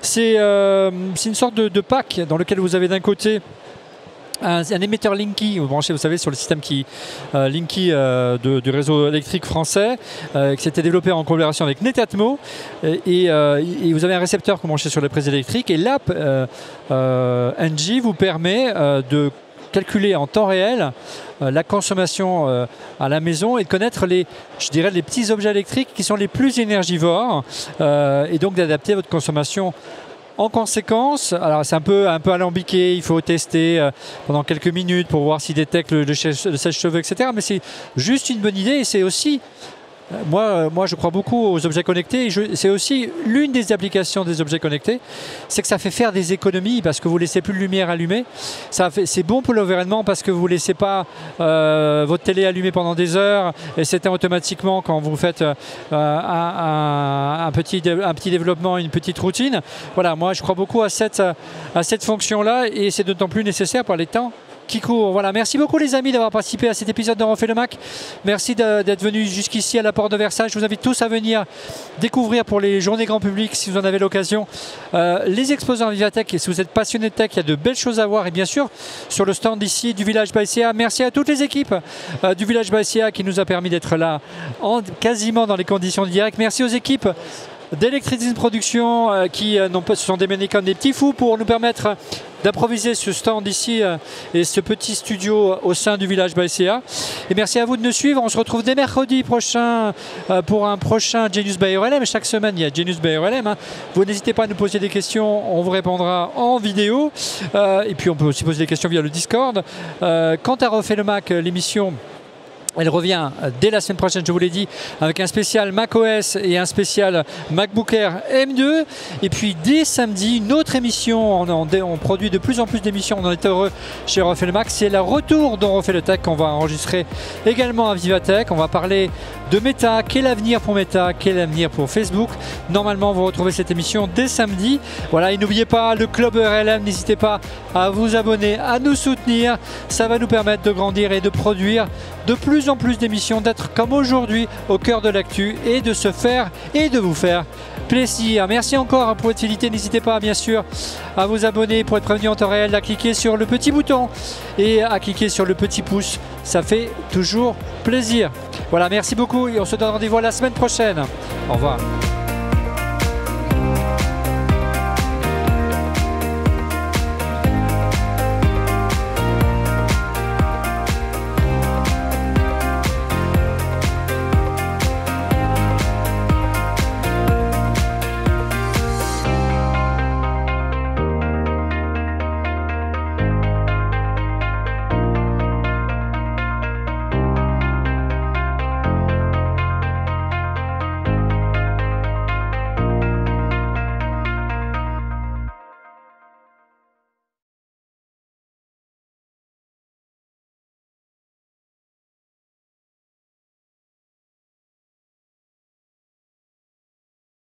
C'est une sorte de pack dans lequel vous avez d'un côté un émetteur Linky, vous branchez, vous savez, sur le système Linky du réseau électrique français, qui s'était développé en collaboration avec Netatmo, et vous avez un récepteur que vous branchez sur les prises électriques, et l'app Engie vous permet de calculer en temps réel la consommation à la maison et de connaître les petits objets électriques qui sont les plus énergivores, et donc d'adapter votre consommation en conséquence. Alors c'est un peu alambiqué, il faut tester pendant quelques minutes pour voir s'il détecte le sèche-cheveux, etc. Mais c'est juste une bonne idée, et c'est aussi, moi je crois beaucoup aux objets connectés, et c'est aussi l'une des applications des objets connectés, c'est que ça fait faire des économies parce que vous ne laissez plus de lumière allumée. C'est bon pour l'environnement parce que vous ne laissez pas votre télé allumée pendant des heures et s'éteint automatiquement quand vous faites un petit développement, une petite routine. Voilà, moi je crois beaucoup à cette fonction-là, et c'est d'autant plus nécessaire par les temps qui court. Voilà, merci beaucoup les amis d'avoir participé à cet épisode de Refait le Mac. Merci d'être venus jusqu'ici à la porte de Versailles. Je vous invite tous à venir découvrir pour les journées grand public, si vous en avez l'occasion, les exposants Vivatech. Et si vous êtes passionné de tech, il y a de belles choses à voir. Et bien sûr, sur le stand ici du Village by CA, merci à toutes les équipes du Village by CA qui nous a permis d'être là quasiment dans les conditions de direct. Merci aux équipes d'Electricity Production qui se sont démenés comme des petits fous pour nous permettre d'improviser ce stand ici et ce petit studio au sein du Village by CA. Et merci à vous de nous suivre. On se retrouve dès mercredi prochain pour un prochain Genius by RLM. Chaque semaine, il y a Genius by RLM. Vous n'hésitez pas à nous poser des questions. On vous répondra en vidéo. Et puis, on peut aussi poser des questions via le Discord. Quant à Refait le Mac, l'émission... Elle revient dès la semaine prochaine, je vous l'ai dit, avec un spécial macOS et un spécial MacBook Air M2. Et puis dès samedi, une autre émission. On produit de plus en plus d'émissions. On en est heureux chez Refait le Mac. C'est le retour d'On refait le tech qu'on va enregistrer également à Vivatech. On va parler de Meta. Quel avenir pour Meta? Quel avenir pour Facebook? Normalement, vous retrouvez cette émission dès samedi. Voilà, et n'oubliez pas le Club RLM. N'hésitez pas à vous abonner, à nous soutenir. Ça va nous permettre de grandir et de produire de plus en plus d'émissions, d'être comme aujourd'hui au cœur de l'actu et de se faire et de vous faire plaisir. Merci encore pour votre fidélité. N'hésitez pas bien sûr à vous abonner pour être prévenu en temps réel, à cliquer sur le petit bouton et à cliquer sur le petit pouce. Ça fait toujours plaisir. Voilà, merci beaucoup et on se donne rendez-vous la semaine prochaine. Au revoir.